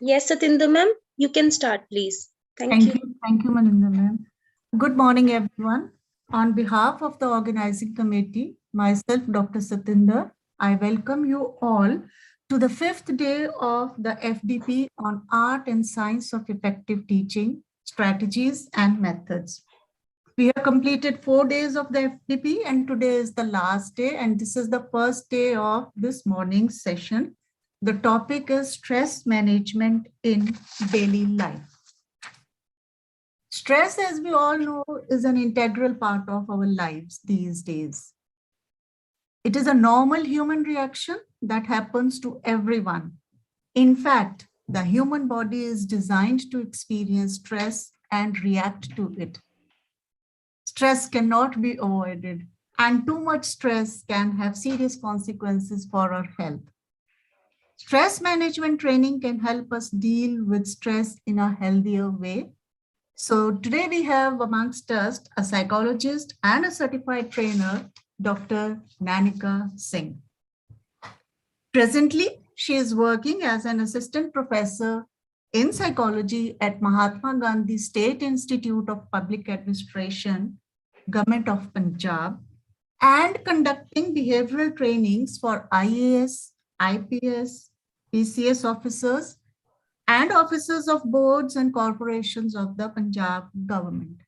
Yes, Satinder ma'am, you can start, please. Thank you. Thank you, Maninda ma'am. Good morning, everyone. On behalf of the organizing committee, myself, Dr. Satinder, I welcome you all to the 5th day of the FDP on Art and Science of Effective Teaching, Strategies and Methods. We have completed 4 days of the FDP and today is the last day, and this is the first day of this morning's session. The topic is stress management in daily life. Stress, as we all know, is an integral part of our lives these days. It is a normal human reaction that happens to everyone. In fact, the human body is designed to experience stress and react to it. Stress cannot be avoided, and too much stress can have serious consequences for our health. Stress management training can help us deal with stress in a healthier way. So today we have amongst us a psychologist and a certified trainer, Dr. Nanika Singh. Presently, she is working as an assistant professor in psychology at Mahatma Gandhi State Institute of Public Administration, Government of Punjab, and conducting behavioral trainings for IAS, IPS, PCS officers, and officers of boards and corporations of the Punjab government.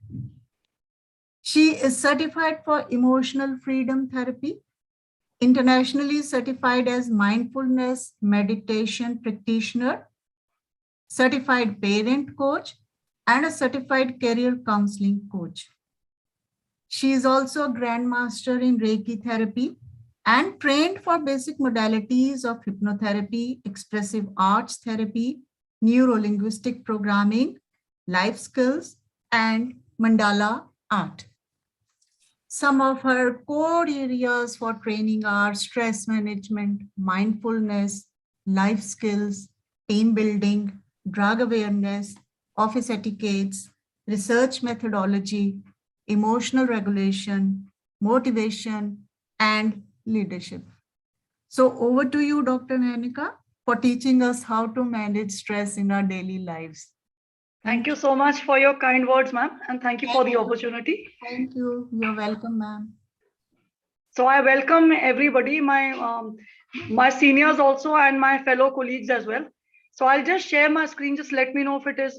She is certified for emotional freedom therapy, internationally certified as mindfulness meditation practitioner, certified parent coach, and a certified career counseling coach. She is also a grandmaster in Reiki therapy and trained for basic modalities of hypnotherapy, expressive arts therapy, neuro-linguistic programming, life skills, and mandala art. Some of her core areas for training are stress management, mindfulness, life skills, team building, drug awareness, office etiquettes, research methodology, emotional regulation, motivation, and leadership. So over to you, Dr. Nanika, for teaching us how to manage stress in our daily lives. Thank you so much for your kind words, ma'am, and thank you for the opportunity. Thank you. You're welcome, ma'am. So I welcome everybody, my seniors also, and my fellow colleagues as well. So I'll just share my screen. Just let me know if it is.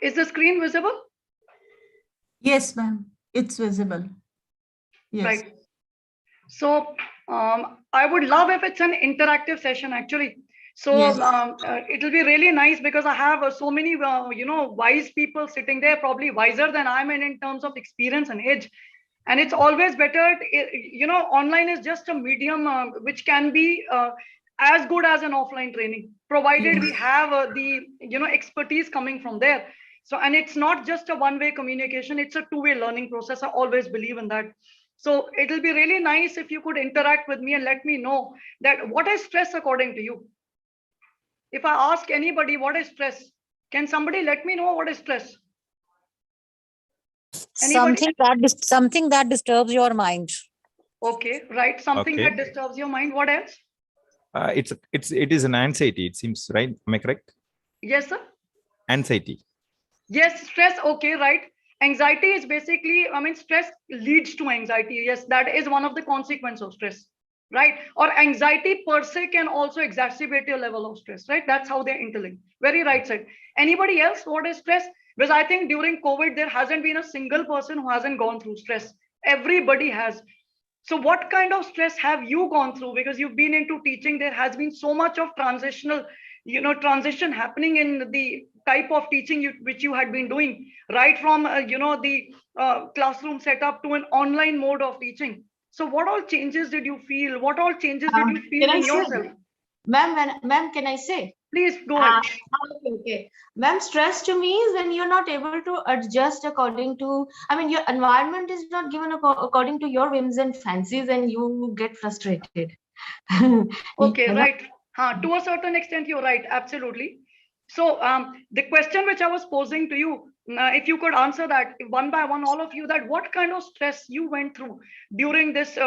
Is the screen visible? Yes, ma'am. It's visible. Yes. Right. So I would love if it's an interactive session, actually. So yes. It will be really nice because I have so many, wise people sitting there, probably wiser than I'm in terms of experience and age. And it's always better, online is just a medium which can be as good as an offline training, provided we have the, expertise coming from there. So, and it's not just a one-way communication, it's a two-way learning process. I always believe in that. So it'll be really nice if you could interact with me and let me know that what is stress according to you. If I ask anybody what is stress, can somebody let me know what is stress? Anybody? Something that disturbs your mind. Okay, right. Something that disturbs your mind. What else? It is an anxiety, it seems, right? Am I correct? Yes, sir. Anxiety. Yes, stress. Okay, right. Anxiety is basically, stress leads to anxiety. Yes, that is one of the consequences of stress, right? Or anxiety per se can also exacerbate your level of stress, right? That's how they're interlinked. Very right side. Anybody else? What is stress? Because I think during COVID, there hasn't been a single person who hasn't gone through stress. Everybody has. So what kind of stress have you gone through? Because you've been into teaching, there has been so much of transition happening in the type of teaching which you had been doing, right from the classroom setup to an online mode of teaching. So what all changes did you feel? What all changes did you feel in yourself? Ma'am, can I say? Please go ahead. Okay. Ma'am, stress to me is when you're not able to adjust according to, your environment is not given according to your whims and fancies and you get frustrated. Okay, right. To a certain extent, you're right. Absolutely. So the question which I was posing to you, if you could answer that one by one, all of you, that what kind of stress you went through during this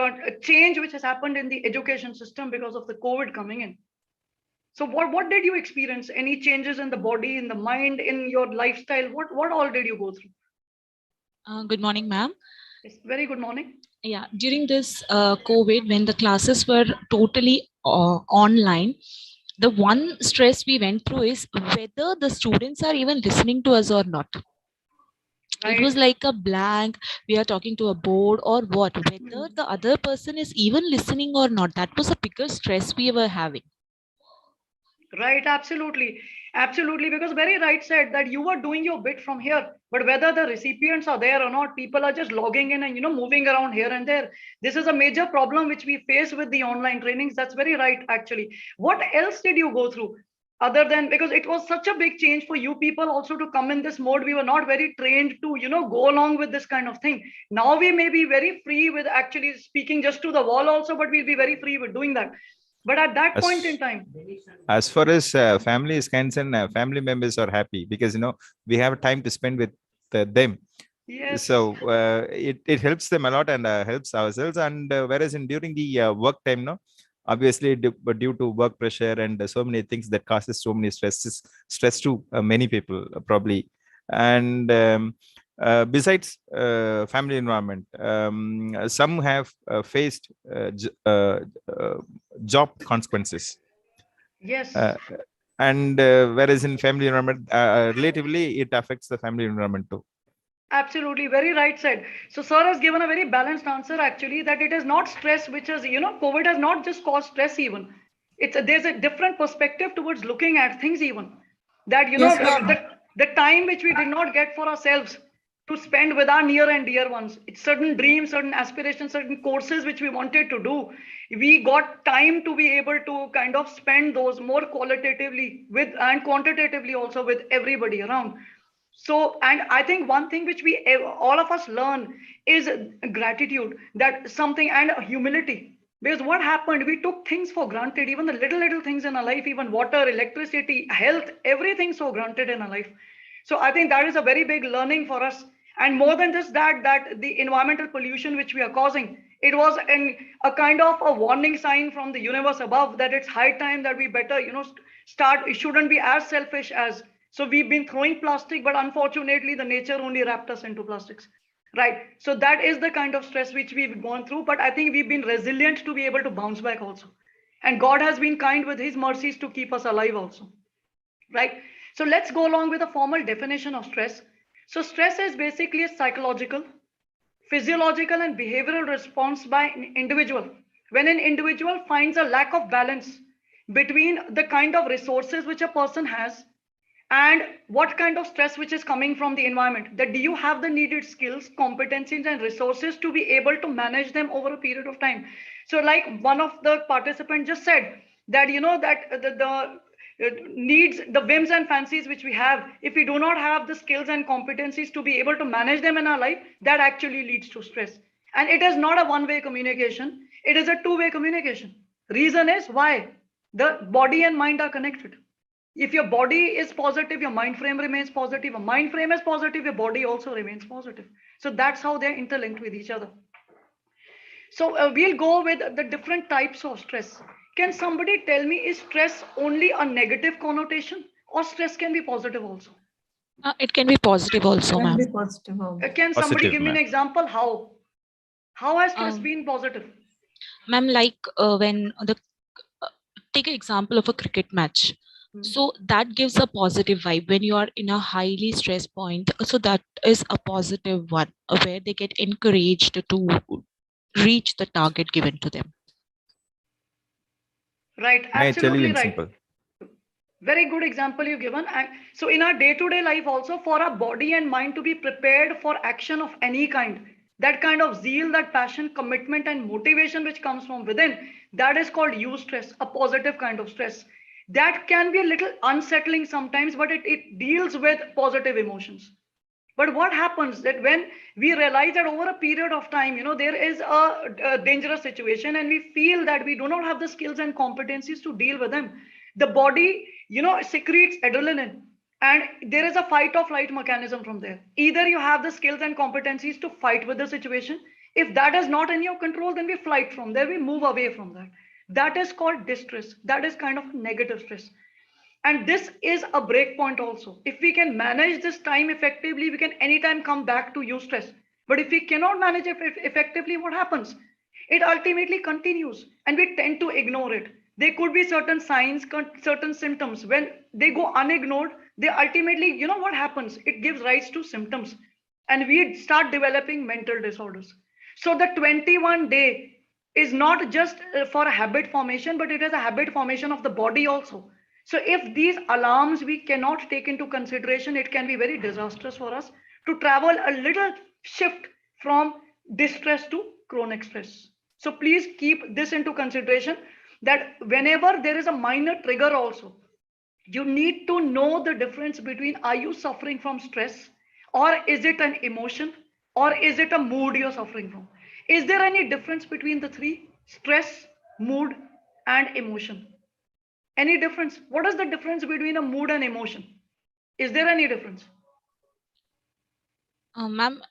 change which has happened in the education system because of the COVID coming in. So what did you experience? Any changes in the body, in the mind, in your lifestyle? What all did you go through? Good morning, ma'am. Yes, very good morning. Yeah, during this COVID, when the classes were totally online, the one stress we went through is whether the students are even listening to us or not. Right. It was like a blank. We are talking to a board or what? Whether the other person is even listening or not. That was a bigger stress we were having. Right, absolutely. Absolutely, because very right said that you were doing your bit from here, but whether the recipients are there or not, people are just logging in and moving around here and there. This is a major problem which we face with the online trainings. That's very right, actually. What else did you go through? Other than, because it was such a big change for you people also to come in this mode. We were not very trained to go along with this kind of thing. Now we may be very free with actually speaking just to the wall also, but we'll be very free with doing that. But at that point in time, as far as family is concerned, family members are happy because we have time to spend with them. yes. So it helps them a lot and helps ourselves. And whereas during the work time, obviously due to work pressure and so many things that causes so many stress to many people probably. And besides family environment, some have faced job consequences. Yes. And whereas in family environment, relatively, it affects the family environment too. Absolutely, very right said. So sir has given a very balanced answer actually, that it is not stress which is, COVID has not just caused stress even. There's a different perspective towards looking at things even. That, Yes, ma'am. the time which we did not get for ourselves to spend with our near and dear ones. It's certain dreams, certain aspirations, certain courses which we wanted to do. We got time to be able to kind of spend those more qualitatively with and quantitatively also with everybody around. So, and I think one thing which all of us learn is gratitude, that something, and humility. Because what happened, we took things for granted, even the little things in our life, even water, electricity, health, everything so granted in our life. So I think that is a very big learning for us. And more than this, that the environmental pollution which we are causing, it was a kind of a warning sign from the universe above that it's high time that we better, start. It shouldn't be as selfish as. So we've been throwing plastic, but unfortunately the nature only wrapped us into plastics. Right. So that is the kind of stress which we've gone through. But I think we've been resilient to be able to bounce back also. And God has been kind with his mercies to keep us alive also. Right. So let's go along with a formal definition of stress. So stress is basically a psychological, physiological, and behavioral response by an individual. When an individual finds a lack of balance between the kind of resources which a person has and what kind of stress which is coming from the environment, that do you have the needed skills, competencies, and resources to be able to manage them over a period of time. So like one of the participants just said that that the needs, the whims and fancies which we have, if we do not have the skills and competencies to be able to manage them in our life, that actually leads to stress. And it is not a one-way communication, it is a two-way communication. Reason is why the body and mind are connected. If your body is positive, your mind frame remains positive. A mind frame is positive, your body also remains positive. So that's how they're interlinked with each other. So we'll go with the different types of stress. Can somebody tell me, is stress only a negative connotation, or stress can be positive also? It can be positive also, Can ma'am. be positive. Can somebody Positive, give me an ma'am. example? How has stress been positive? Ma'am, like when take an example of a cricket match. So that gives a positive vibe when you are in a highly stressed point. So that is a positive one where they get encouraged to reach the target given to them. Right, May I tell you absolutely in right. simple? Very good example you've given. And so in our day-to-day life also, for our body and mind to be prepared for action of any kind, that kind of zeal, that passion, commitment, and motivation which comes from within, that is called eustress, a positive kind of stress. That can be a little unsettling sometimes, but it deals with positive emotions. But what happens that when we realize that over a period of time, there is a dangerous situation and we feel that we do not have the skills and competencies to deal with them, the body, secretes adrenaline. And there is a fight or flight mechanism from there. Either you have the skills and competencies to fight with the situation. If that is not in your control, then we flight from there, we move away from that. That is called distress. That is kind of negative stress. And this is a break point also. If we can manage this time effectively, we can anytime come back to eustress. But if we cannot manage it effectively, what happens? It ultimately continues and we tend to ignore it. There could be certain signs, certain symptoms. When they go unignored, they ultimately, you know what happens? It gives rise to symptoms and we start developing mental disorders. So the 21-day is not just for a habit formation, but it is a habit formation of the body also. So if these alarms we cannot take into consideration, it can be very disastrous for us to travel a little shift from distress to chronic stress. So please keep this into consideration, that whenever there is a minor trigger also, you need to know the difference between, are you suffering from stress, or is it an emotion, or is it a mood you're suffering from? Is there any difference between the three? Stress, mood, and emotion. Any difference? What is the difference between a mood and emotion? Is there any difference? Ma'am,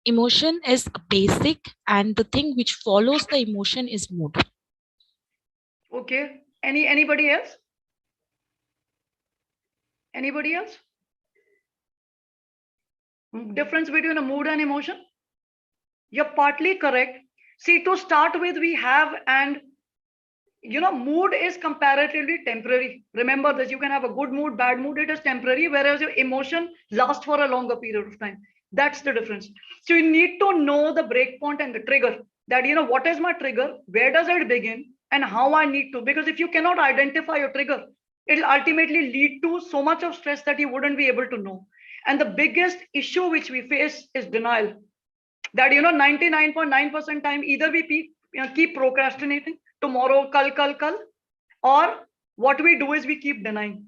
emotion is basic, and the thing which follows the emotion is mood. Okay. Anybody else? Anybody else? Difference between a mood and emotion? You're partly correct. See, to start with, we have, and you know, mood is comparatively temporary. Remember this, you can have a good mood, bad mood, it is temporary, whereas your emotion lasts for a longer period of time. That's the difference. So you need to know the breakpoint and the trigger, that, you know, what is my trigger, where does it begin, and how I need to, because if you cannot identify your trigger, it will ultimately lead to so much of stress that you wouldn't be able to know. And the biggest issue which we face is denial. That, you know, 99.9% time, either we keep procrastinating, tomorrow, kal, or what we do is we keep denying.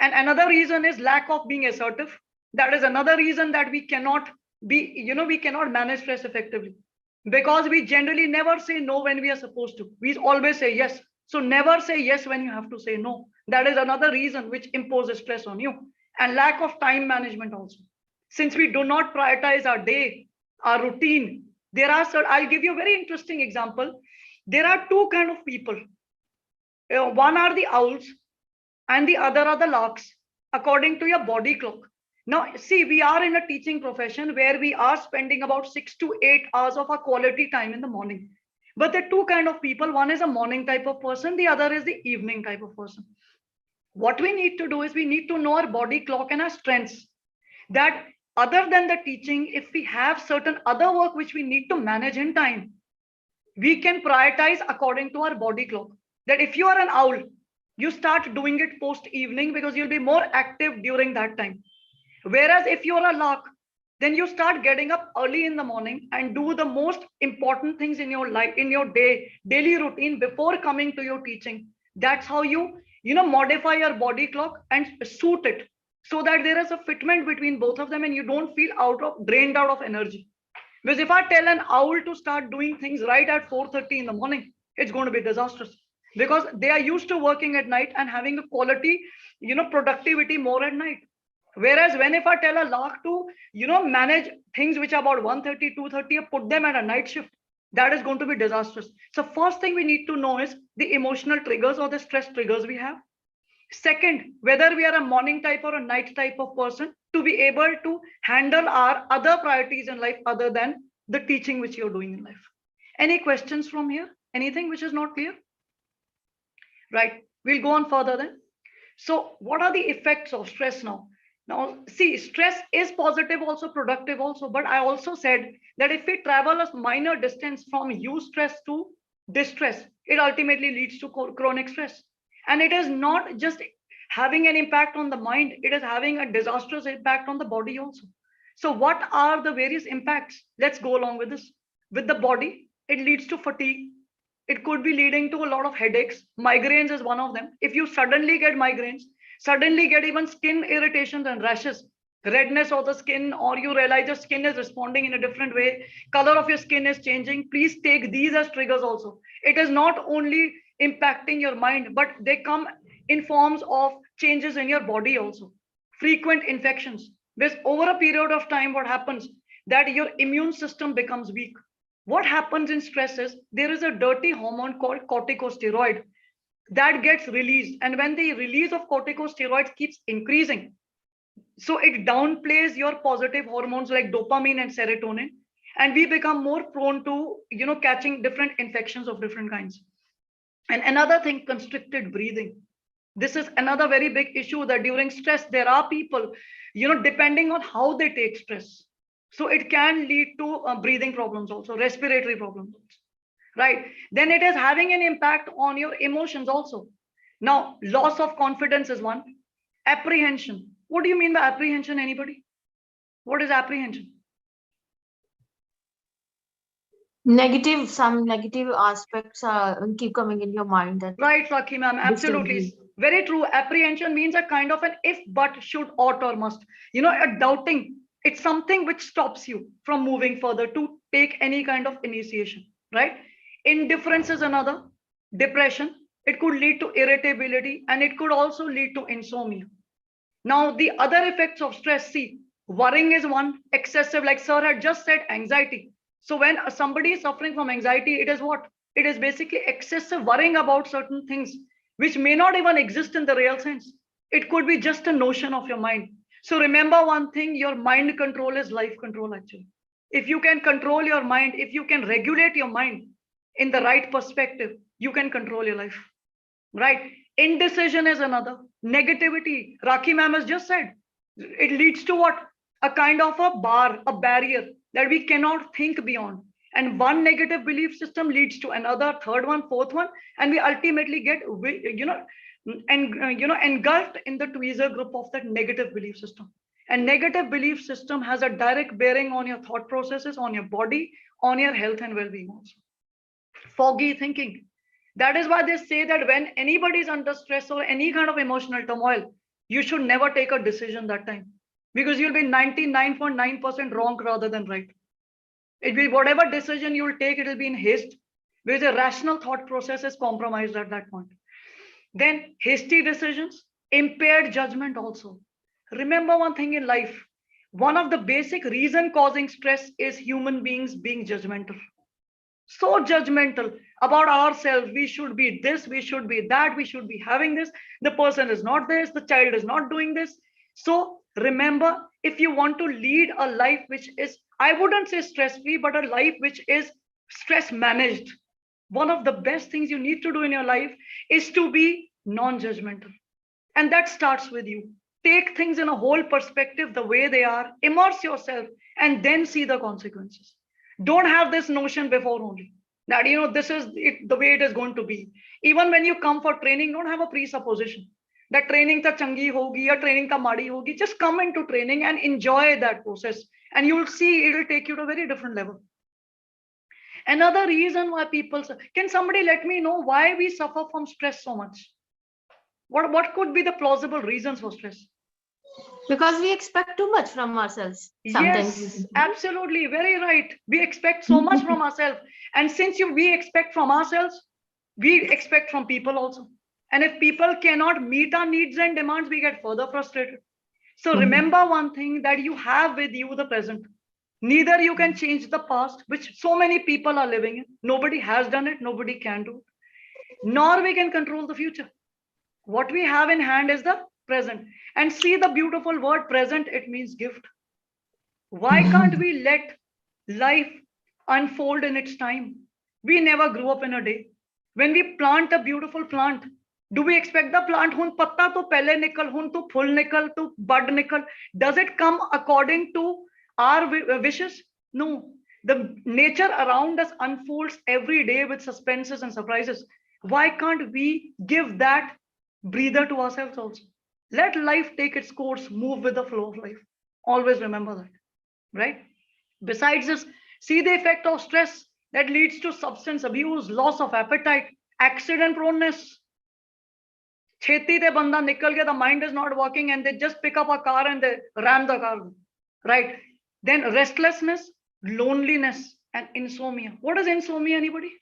And another reason is lack of being assertive. That is another reason that we cannot be, you know, we cannot manage stress effectively, because we generally never say no when we are supposed to. We always say yes. So never say yes when you have to say no. That is another reason which imposes stress on you. And lack of time management also. Since we do not prioritize our day, our routine, there are certain, I'll give you a very interesting example. There are two kind of people. One are the owls and the other are the larks, according to your body clock. Now, see, we are in a teaching profession where we are spending about 6 to 8 hours of our quality time in the morning. But there are two kind of people. One is a morning type of person. The other is the evening type of person. What we need to do is we need to know our body clock and our strengths. That other than the teaching, if we have certain other work which we need to manage in time, we can prioritize according to our body clock. That if you are an owl, you start doing it post evening because you'll be more active during that time. Whereas if you're a lark, then you start getting up early in the morning and do the most important things in your life, in your daily routine before coming to your teaching. That's how you modify your body clock and suit it, so that there is a fitment between both of them and you don't feel drained out of energy. Because if I tell an owl to start doing things right at 4:30 in the morning, it's going to be disastrous, because they are used to working at night and having a quality, productivity more at night. Whereas when if I tell a lark to, manage things which are about 1:30, 2:30, put them at a night shift, that is going to be disastrous. So first thing we need to know is the emotional triggers or the stress triggers we have. Second, whether we are a morning type or a night type of person, to be able to handle our other priorities in life other than the teaching which you're doing in life. Any questions from here? Anything which is not clear? Right, we'll go on further then. So what are the effects of stress now? Now, see, stress is positive also, productive also, but I also said that if we travel a minor distance from eustress to distress, it ultimately leads to chronic stress. And it is not just having an impact on the mind, it is having a disastrous impact on the body also. So what are the various impacts? Let's go along with this. With the body, it leads to fatigue. It could be leading to a lot of headaches. Migraines is one of them. If you suddenly get migraines, suddenly get even skin irritations and rashes, redness of the skin, or you realize your skin is responding in a different way, color of your skin is changing, please take these as triggers also. It is not only impacting your mind, but they come in forms of changes in your body also. frequent infections. Because over a period of time, what happens that your immune system becomes weak. What happens in stress is there is a dirty hormone called corticosteroid that gets released. And when the release of corticosteroids keeps increasing, so it downplays your positive hormones like dopamine and serotonin, and we become more prone to, catching different infections of different kinds. And another thing, constricted breathing. This is another very big issue, that during stress, there are people, depending on how they take stress. So it can lead to breathing problems also, respiratory problems, right? Then it is having an impact on your emotions also. Now, loss of confidence is one. Apprehension. What do you mean by apprehension, anybody? What is apprehension? Some negative aspects keep coming in your mind. That Right, Rakhi ma'am, absolutely. Very true. Apprehension means a kind of an if, but, should, ought, or must. A doubting. It's something which stops you from moving further to take any kind of initiation, right? Indifference is another. Depression. It could lead to irritability, and it could also lead to insomnia. Now, the other effects of stress, see, worrying is one. Excessive, like sir had just said, anxiety. So when somebody is suffering from anxiety, it is what? It is basically excessive worrying about certain things which may not even exist in the real sense. It could be just a notion of your mind. So remember one thing, your mind control is life control actually. If you can control your mind, if you can regulate your mind in the right perspective, you can control your life, right? Indecision is another. Negativity, Rakhi ma'am has just said, it leads to what? A kind of a barrier that we cannot think beyond. And one negative belief system leads to another, third one, fourth one, and we ultimately get, engulfed in the tweezer group of that negative belief system. And negative belief system has a direct bearing on your thought processes, on your body, on your health and well-being also. Foggy thinking. That is why they say that when anybody is under stress or any kind of emotional turmoil, you should never take a decision that time, because you'll be 99.9% wrong rather than right. It will, whatever decision you will take, it will be in haste, because a rational thought process is compromised at that point. Then hasty decisions, impaired judgment also. Remember one thing in life, one of the basic reason causing stress is human beings being judgmental. So judgmental about ourselves. We should be this, we should be that, we should be having this. The person is not this, the child is not doing this. So remember, if you want to lead a life which is, I wouldn't say stress-free, but a life which is stress managed, one of the best things you need to do in your life is to be non-judgmental. And that starts with you. Take things in a whole perspective, the way they are, immerse yourself, and then see the consequences. Don't have this notion before only that, this is it, the way it is going to be. Even when you come for training, don't have a presupposition that training ta changi hogi or training ta madi hogi. Just come into training and enjoy that process, and you will see it will take you to a very different level. Another reason why people say, can somebody let me know why we suffer from stress so much? What could be the plausible reasons for stress? Because we expect too much from ourselves. Sometimes. Yes, absolutely, very right. We expect so much from ourselves, and since we expect from ourselves, we expect from people also. And if people cannot meet our needs and demands, we get further frustrated. So remember one thing, that you have with you the present. Neither you can change the past, which so many people are living in. Nobody has done it, nobody can do it. Nor we can control the future. What we have in hand is the present. And see the beautiful word present, it means gift. Why can't we let life unfold in its time? We never grew up in a day. When we plant a beautiful plant, do we expect the plant, hun patta to pehle nikal, hun to phul nikal, to bud nikal? Does it come according to our wishes? No. The nature around us unfolds every day with suspenses and surprises. Why can't we give that breather to ourselves also? Let life take its course, move with the flow of life. Always remember that, right? Besides this, see the effect of stress that leads to substance abuse, loss of appetite, accident proneness. Cheti te banda nikal gaya, the mind is not working, and they just pick up a car and they ram the car, right? Then restlessness, loneliness, and insomnia. What is insomnia, anybody?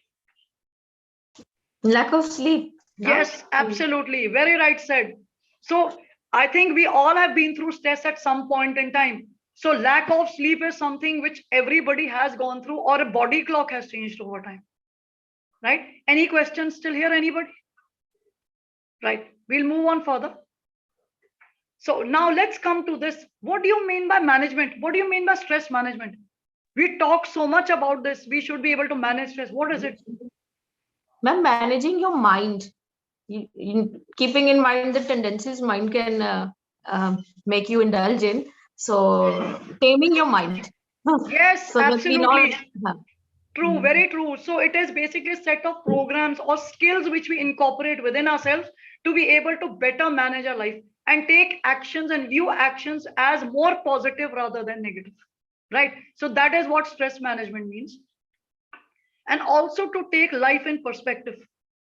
Lack of sleep. Yes, absolutely. Very right said. So I think we all have been through stress at some point in time. So lack of sleep is something which everybody has gone through, or a body clock has changed over time. Right? Any questions still here, anybody? Right, we'll move on further. So now let's come to this. What do you mean by management? What do you mean by stress management? We talk so much about this. We should be able to manage stress. What is it? Ma'am, managing your mind, keeping in mind the tendencies mind can make you indulge in. So taming your mind. Yes, So that we not, absolutely. True, very true. So it is basically a set of programs or skills which we incorporate within ourselves to be able to better manage our life and take actions and view actions as more positive rather than negative. Right? So that is what stress management means. And also to take life in perspective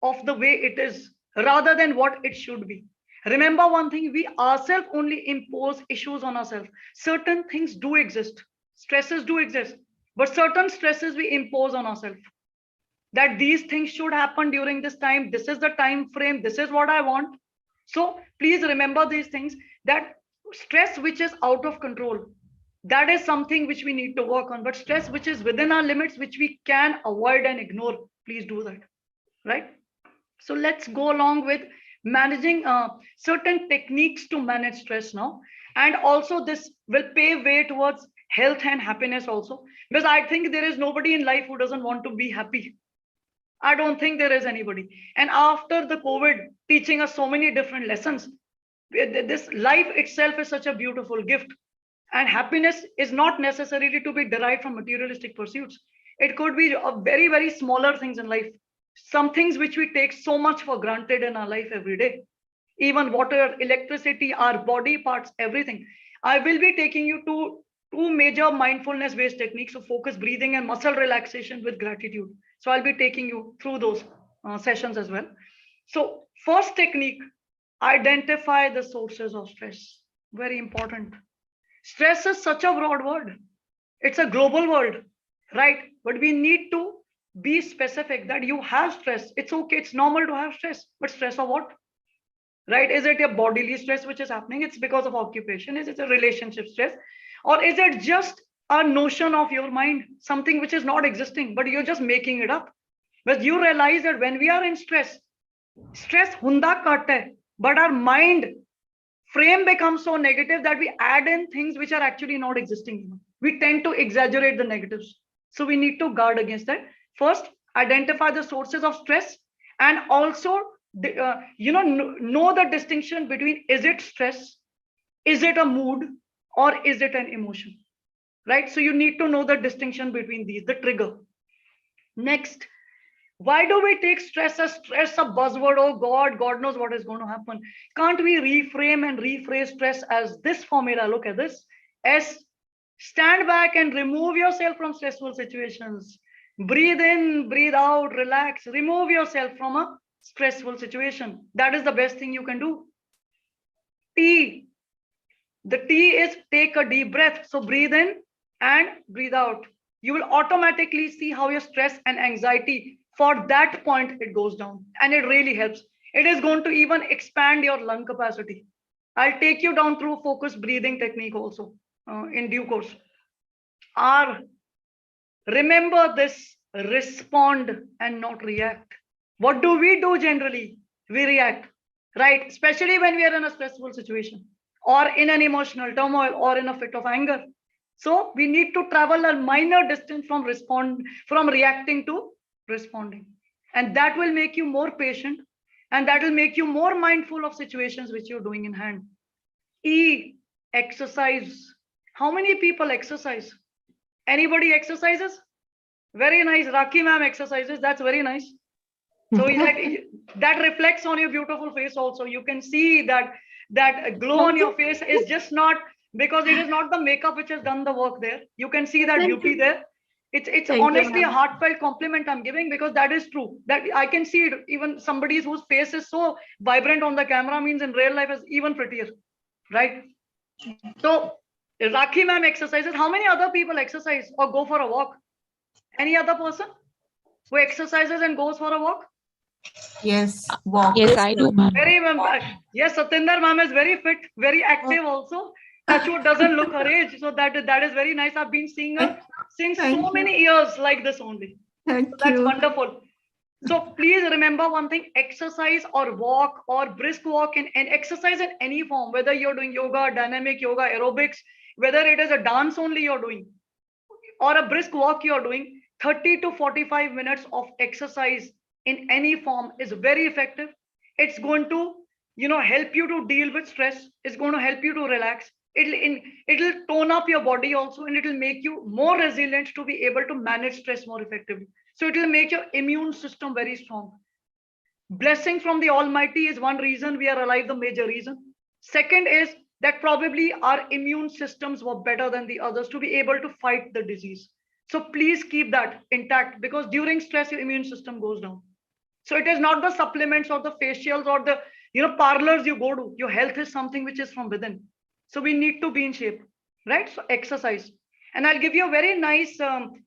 of the way it is rather than what it should be. Remember one thing, we ourselves only impose issues on ourselves. Certain things do exist, stresses do exist, but certain stresses we impose on ourselves. That these things should happen during this time, this is the time frame, this is what I want. So please remember these things, that stress which is out of control, that is something which we need to work on. But stress which is within our limits, which we can avoid and ignore, please do that. Right? So let's go along with managing certain techniques to manage stress now. And also this will pave way towards health and happiness also, because I think there is nobody in life who doesn't want to be happy. I don't think there is anybody. And after the COVID teaching us so many different lessons, this life itself is such a beautiful gift. And happiness is not necessarily to be derived from materialistic pursuits. It could be a very, very smaller things in life. Some things which we take so much for granted in our life every day. Even water, electricity, our body parts, everything. I will be taking you to two major mindfulness-based techniques of focus breathing and muscle relaxation with gratitude. So I'll be taking you through those sessions as well. So first technique, identify the sources of stress. Very important. Stress is such a broad word. It's a global word, right? But we need to be specific that you have stress. It's okay. It's normal to have stress, but stress of what? Right? Is it a bodily stress which is happening? It's because of occupation. Is it a relationship stress? Or is it just a notion of your mind, something which is not existing, but you're just making it up? But you realize that when we are in stress hunda katte hai, but our mind frame becomes so negative that we add in things which are actually not existing. We tend to exaggerate the negatives. So we need to guard against that. First, identify the sources of stress, and also know the distinction between, is it stress, is it a mood, or is it an emotion? Right? So you need to know the distinction between these, the trigger. Next, why do we take stress as stress a buzzword? Oh God knows what is going to happen. Can't we reframe and rephrase stress as this formula? Look at this. S, stand back and remove yourself from stressful situations. Breathe in, breathe out, relax, remove yourself from a stressful situation. That is the best thing you can do. T, the T is take a deep breath. So breathe in and breathe out. You will automatically see how your stress and anxiety, for that point, it goes down, and it really helps. It is going to even expand your lung capacity. I'll take you down through focused breathing technique also in due course. R, remember this, respond and not react. What do we do generally? We react, right? Especially when we are in a stressful situation or in an emotional turmoil or in a fit of anger. So we need to travel a minor distance from reacting to responding. And that will make you more patient, and that will make you more mindful of situations which you're doing in hand. E, exercise. How many people exercise? Anybody exercises? Very nice. Raki ma'am exercises. That's very nice. So that reflects on your beautiful face also. You can see that glow on your face is just not because it is not the makeup which has done the work there. You can see that beauty there. It's honestly a heartfelt compliment I'm giving, because that is true. That I can see it. Even somebody whose face is so vibrant on the camera means in real life is even prettier, right? So Raki ma'am exercises. How many other people exercise or go for a walk? Any other person who exercises and goes for a walk? Yes, walk. Yes, I do, ma'am. Very, yes, Satinder ma'am is very fit, very active also. Touchwood doesn't look her age. So that is very nice. I've been seeing her since Thank so you. many years like this only. Thank So that's you. wonderful. So please remember one thing, exercise or walk or brisk walk and exercise in any form, whether you're doing yoga, dynamic yoga, aerobics, whether it is a dance only you're doing or a brisk walk you're doing, 30 to 45 minutes of exercise in any form is very effective. It's going to, help you to deal with stress. It's going to help you to relax. It'll tone up your body also, and it'll make you more resilient to be able to manage stress more effectively. So it'll make your immune system very strong. Blessing from the Almighty is one reason we are alive, the major reason. Second is that probably our immune systems were better than the others to be able to fight the disease. So please keep that intact, because during stress, your immune system goes down. So it is not the supplements or the facials or the parlors you go to. Your health is something which is from within. So we need to be in shape, right? So exercise. And I'll give you a very nice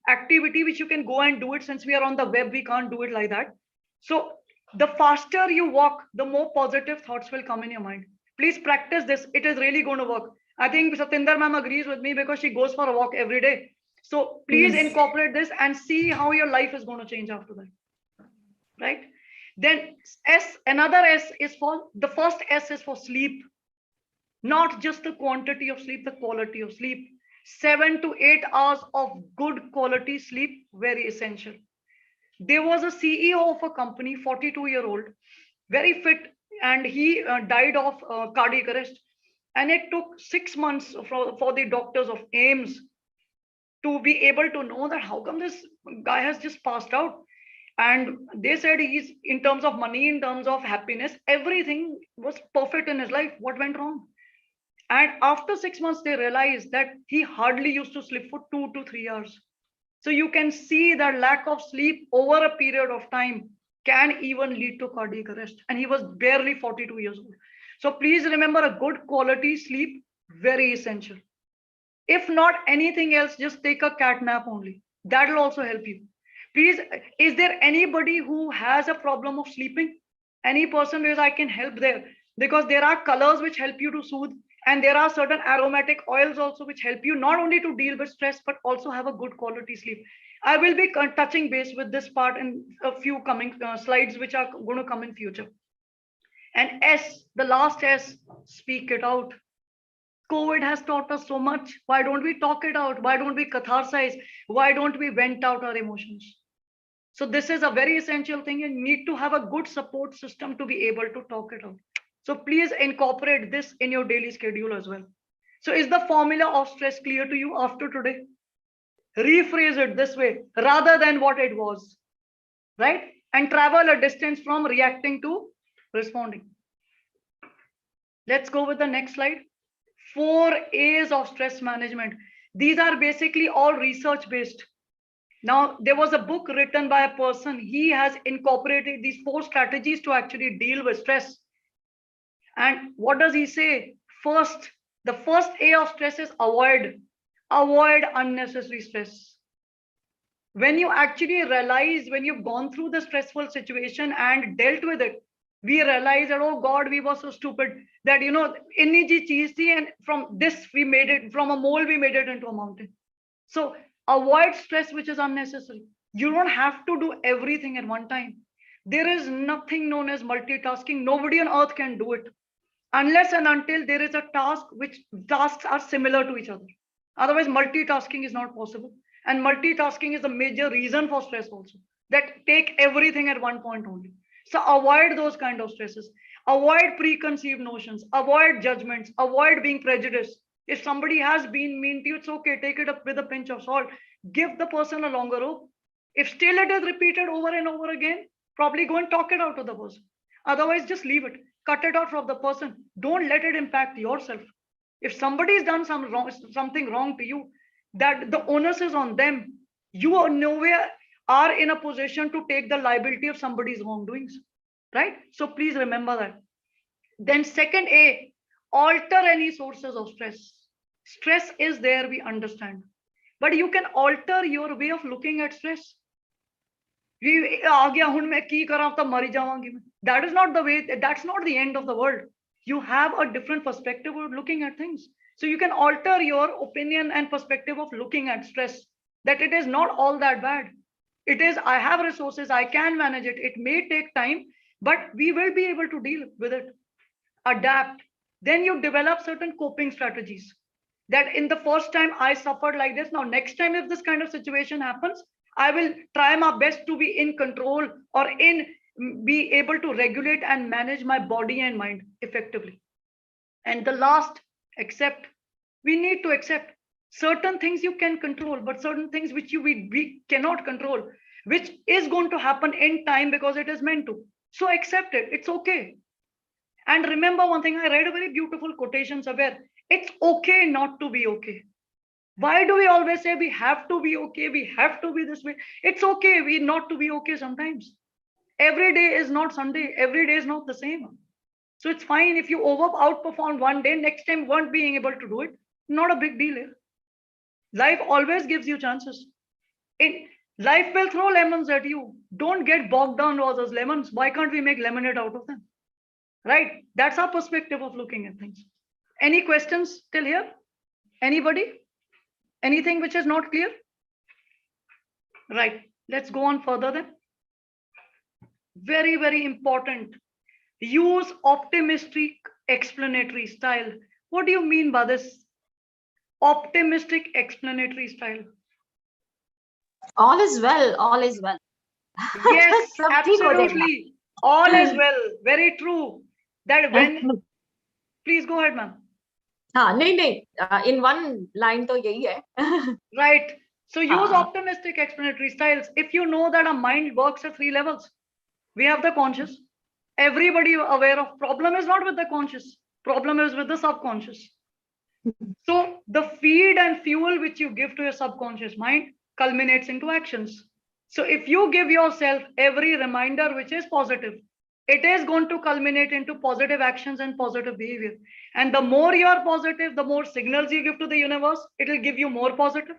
activity which you can go and do it. Since we are on the web, we can't do it like that. So the faster you walk, the more positive thoughts will come in your mind. Please practice this. It is really going to work. I think Satinder ma'am agrees with me because she goes for a walk every day. So please incorporate this and see how your life is going to change after that. Right? Then another S is for, the first S is for sleep. Not just the quantity of sleep, the quality of sleep. 7 to 8 hours of good quality sleep, very essential. There was a CEO of a company, 42-year-old, very fit, and he died of cardiac arrest. And it took 6 months for the doctors of AIMS to be able to know that how come this guy has just passed out. And they said he's, in terms of money, in terms of happiness, everything was perfect in his life. What went wrong? And after 6 months, they realized that he hardly used to sleep for 2 to 3 hours. So you can see that lack of sleep over a period of time can even lead to cardiac arrest. And he was barely 42 years old. So please remember, a good quality sleep, very essential. If not anything else, just take a cat nap only. That will also help you. Please, is there anybody who has a problem of sleeping? Any person where I can help there? Because there are colors which help you to soothe. And there are certain aromatic oils also which help you not only to deal with stress, but also have a good quality sleep. I will be touching base with this part in a few coming slides, which are going to come in future. And S, the last S, speak it out. COVID has taught us so much. Why don't we talk it out? Why don't we catharsize? Why don't we vent out our emotions? So this is a very essential thing. You need to have a good support system to be able to talk it out. So please incorporate this in your daily schedule as well. So is the formula of stress clear to you after today? Rephrase it this way rather than what it was, right? And travel a distance from reacting to responding. Let's go with the next slide. 4 A's of stress management. These are basically all research based. Now, there was a book written by a person. He has incorporated these 4 strategies to actually deal with stress. And what does he say? First, the first A of stress is avoid. Avoid unnecessary stress. When you actually realize, when you've gone through the stressful situation and dealt with it, we realize that, oh God, we were so stupid that, inni ji cheez thi, and from this we made it, from a mole we made it into a mountain. So avoid stress which is unnecessary. You don't have to do everything at one time. There is nothing known as multitasking. Nobody on earth can do it unless and until there is a task which tasks are similar to each other. Otherwise, multitasking is not possible. And multitasking is a major reason for stress also, that take everything at one point only. So avoid those kind of stresses. Avoid preconceived notions. Avoid judgments. Avoid being prejudiced. If somebody has been mean to you, it's okay. Take it up with a pinch of salt. Give the person a longer rope. If still it is repeated over and over again, probably go and talk it out to the person. Otherwise, just leave it. Cut it out from the person. Don't let it impact yourself. If somebody has done something wrong to you, that the onus is on them. You are nowhere are in a position to take the liability of somebody's wrongdoings, right? So please remember that. Then second A, alter any sources of stress. Stress is there, we understand, but you can alter your way of looking at stress. That is not the way, that's not the end of the world. You have a different perspective of looking at things. So you can alter your opinion and perspective of looking at stress, that it is not all that bad. It is, I have resources, I can manage it. It may take time, but we will be able to deal with it, adapt. Then you develop certain coping strategies, that in the first time I suffered like this. Now, next time, if this kind of situation happens, I will try my best to be in control, or be able to regulate and manage my body and mind effectively. And the last, accept. We need to accept certain things you can control, but certain things which we cannot control, which is going to happen in time because it is meant to. So accept it. It's okay. And remember one thing, I read a very beautiful quotation somewhere. It's okay not to be okay. Why do we always say we have to be okay? We have to be this way. It's okay we not to be okay sometimes. Every day is not Sunday. Every day is not the same. So it's fine if you outperform one day, next time weren't being able to do it. Not a big deal here. Life always gives you chances. Life will throw lemons at you. Don't get bogged down with those lemons. Why can't we make lemonade out of them? Right? That's our perspective of looking at things. Any questions till here? Anybody? Anything which is not clear? Right. Let's go on further then. Very, very important. Use optimistic explanatory style. What do you mean by this? Optimistic explanatory style. All is well. All is well. Yes, Some tea ko dena. absolutely. All is well. Very true. That when, please go ahead, ma'am. नहीं, in one line तो यही है. Right. So use optimistic explanatory styles. If you know that a mind works at 3 levels, we have the conscious. Everybody aware of problem is not with the conscious. Problem is with the subconscious. So the feed and fuel which you give to your subconscious mind culminates into actions. So if you give yourself every reminder which is positive, it is going to culminate into positive actions and positive behavior. And the more you are positive, the more signals you give to the universe, it will give you more positive.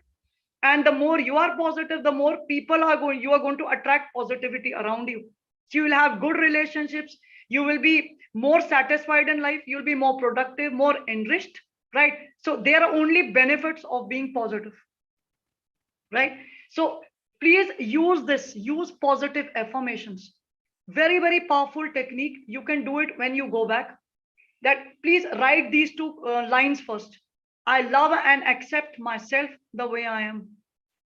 And the more you are positive, the more people you are going to attract positivity around you. So you will have good relationships. You will be more satisfied in life. You'll be more productive, more enriched, right? So there are only benefits of being positive, right? So please use this, use positive affirmations. Very, very powerful technique. You can do it when you go back. That please write these 2 lines first. I love and accept myself the way I am.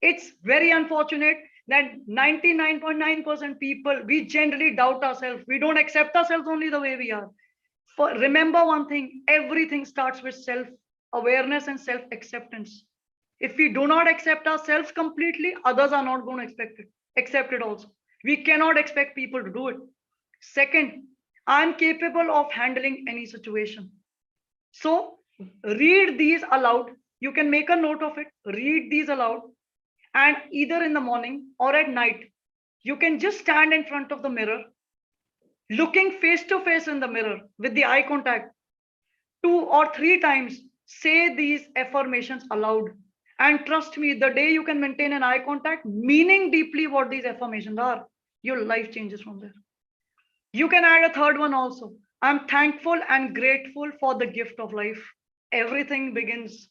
It's very unfortunate that 99.9% people, we generally doubt ourselves. We don't accept ourselves only the way we are. Remember one thing, everything starts with self-awareness and self-acceptance. If we do not accept ourselves completely, others are not going to accept it also. We cannot expect people to do it. Second, I'm capable of handling any situation. So read these aloud. You can make a note of it, read these aloud, and either in the morning or at night, you can just stand in front of the mirror, looking face to face in the mirror with the eye contact, 2 or 3 times, say these affirmations aloud. And trust me, the day you can maintain an eye contact, meaning deeply what these affirmations are, your life changes from there. You can add a third one also. I'm thankful and grateful for the gift of life. Everything begins.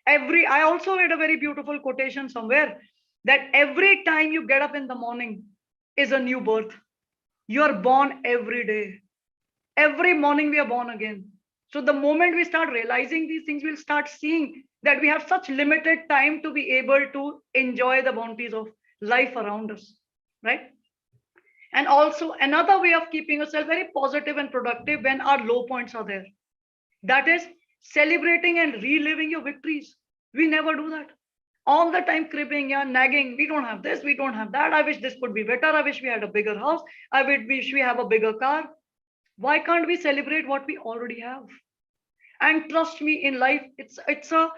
I also read a very beautiful quotation somewhere that every time you get up in the morning is a new birth. You are born every day. Every morning we are born again. So the moment we start realizing these things, we'll start seeing that we have such limited time to be able to enjoy the bounties of life around us, right? And also another way of keeping yourself very positive and productive when our low points are there, that is celebrating and reliving your victories. We never do that. All the time cribbing, nagging, we don't have this, we don't have that, I wish this could be better, I wish we had a bigger house, I wish we have a bigger car. Why can't we celebrate what we already have? And trust me, in life, it's a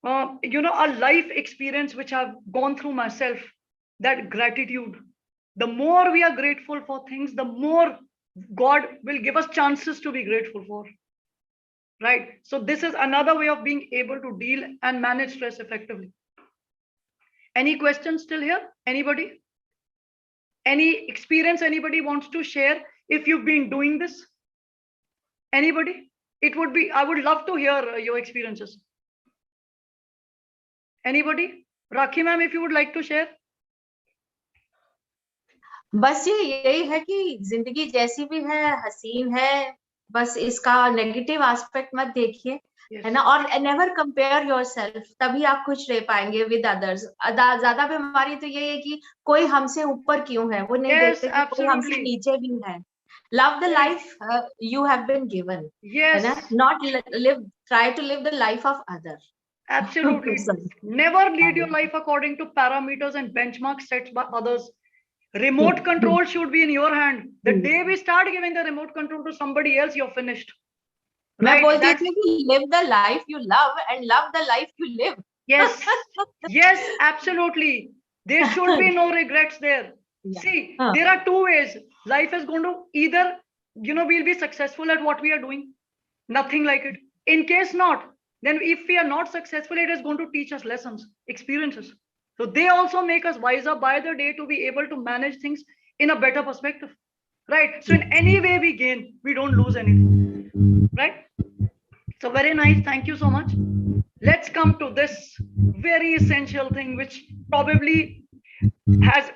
a life experience which I've gone through myself, that gratitude. The more we are grateful for things, the more God will give us chances to be grateful for, right? So this is another way of being able to deal and manage stress effectively. Any questions still here? Anybody? Any experience anybody wants to share if you've been doing this? Anybody? I would love to hear your experiences. Anybody? Rakhi ma'am, if you would like to share. बस यही है कि जिंदगी जैसी भी है, हसीन है, बस इसका नेगेटिव एस्पेक्ट मत देखिए, है ना। और नेवर कंपेयर योरसेल्फ, तभी आप खुश रह पाएंगे विद अदर्स। ज्यादा बीमारी तो ये है कि कोई हमसे ऊपर क्यों है, वो नहीं देखते कि कोई हमसे नीचे भी है। Love the life you have been given, है ना, not try to live the life of other. Absolutely. Never lead your life according to parameters and benchmarks set by others. Remote control should be in your hand. The day we start giving the remote control to somebody else, you're finished. मैं बोलती थी कि live the life you love and love the life you live. Yes, yes, absolutely. There should be no regrets there. Yeah. See, there are two ways. Life is going to either, we'll be successful at what we are doing. Nothing like it. In case not, then if we are not successful, it is going to teach us lessons, experiences. So they also make us wiser by the day to be able to manage things in a better perspective, right? So in any way we gain, we don't lose anything, right? So very nice. Thank you so much. Let's come to this very essential thing, which probably has,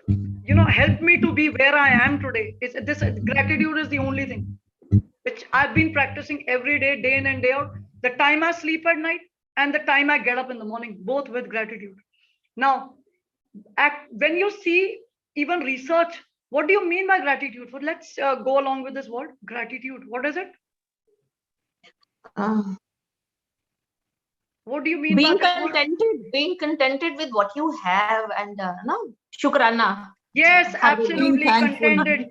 helped me to be where I am today. This gratitude is the only thing which I've been practicing every day, day in and day out. The time I sleep at night and the time I get up in the morning, both with gratitude. Now, when you see even research, what do you mean by gratitude? So let's go along with this word, gratitude. What is it? What do you mean being by contented? Being contented with what you have and shukrana. Yes, absolutely contented.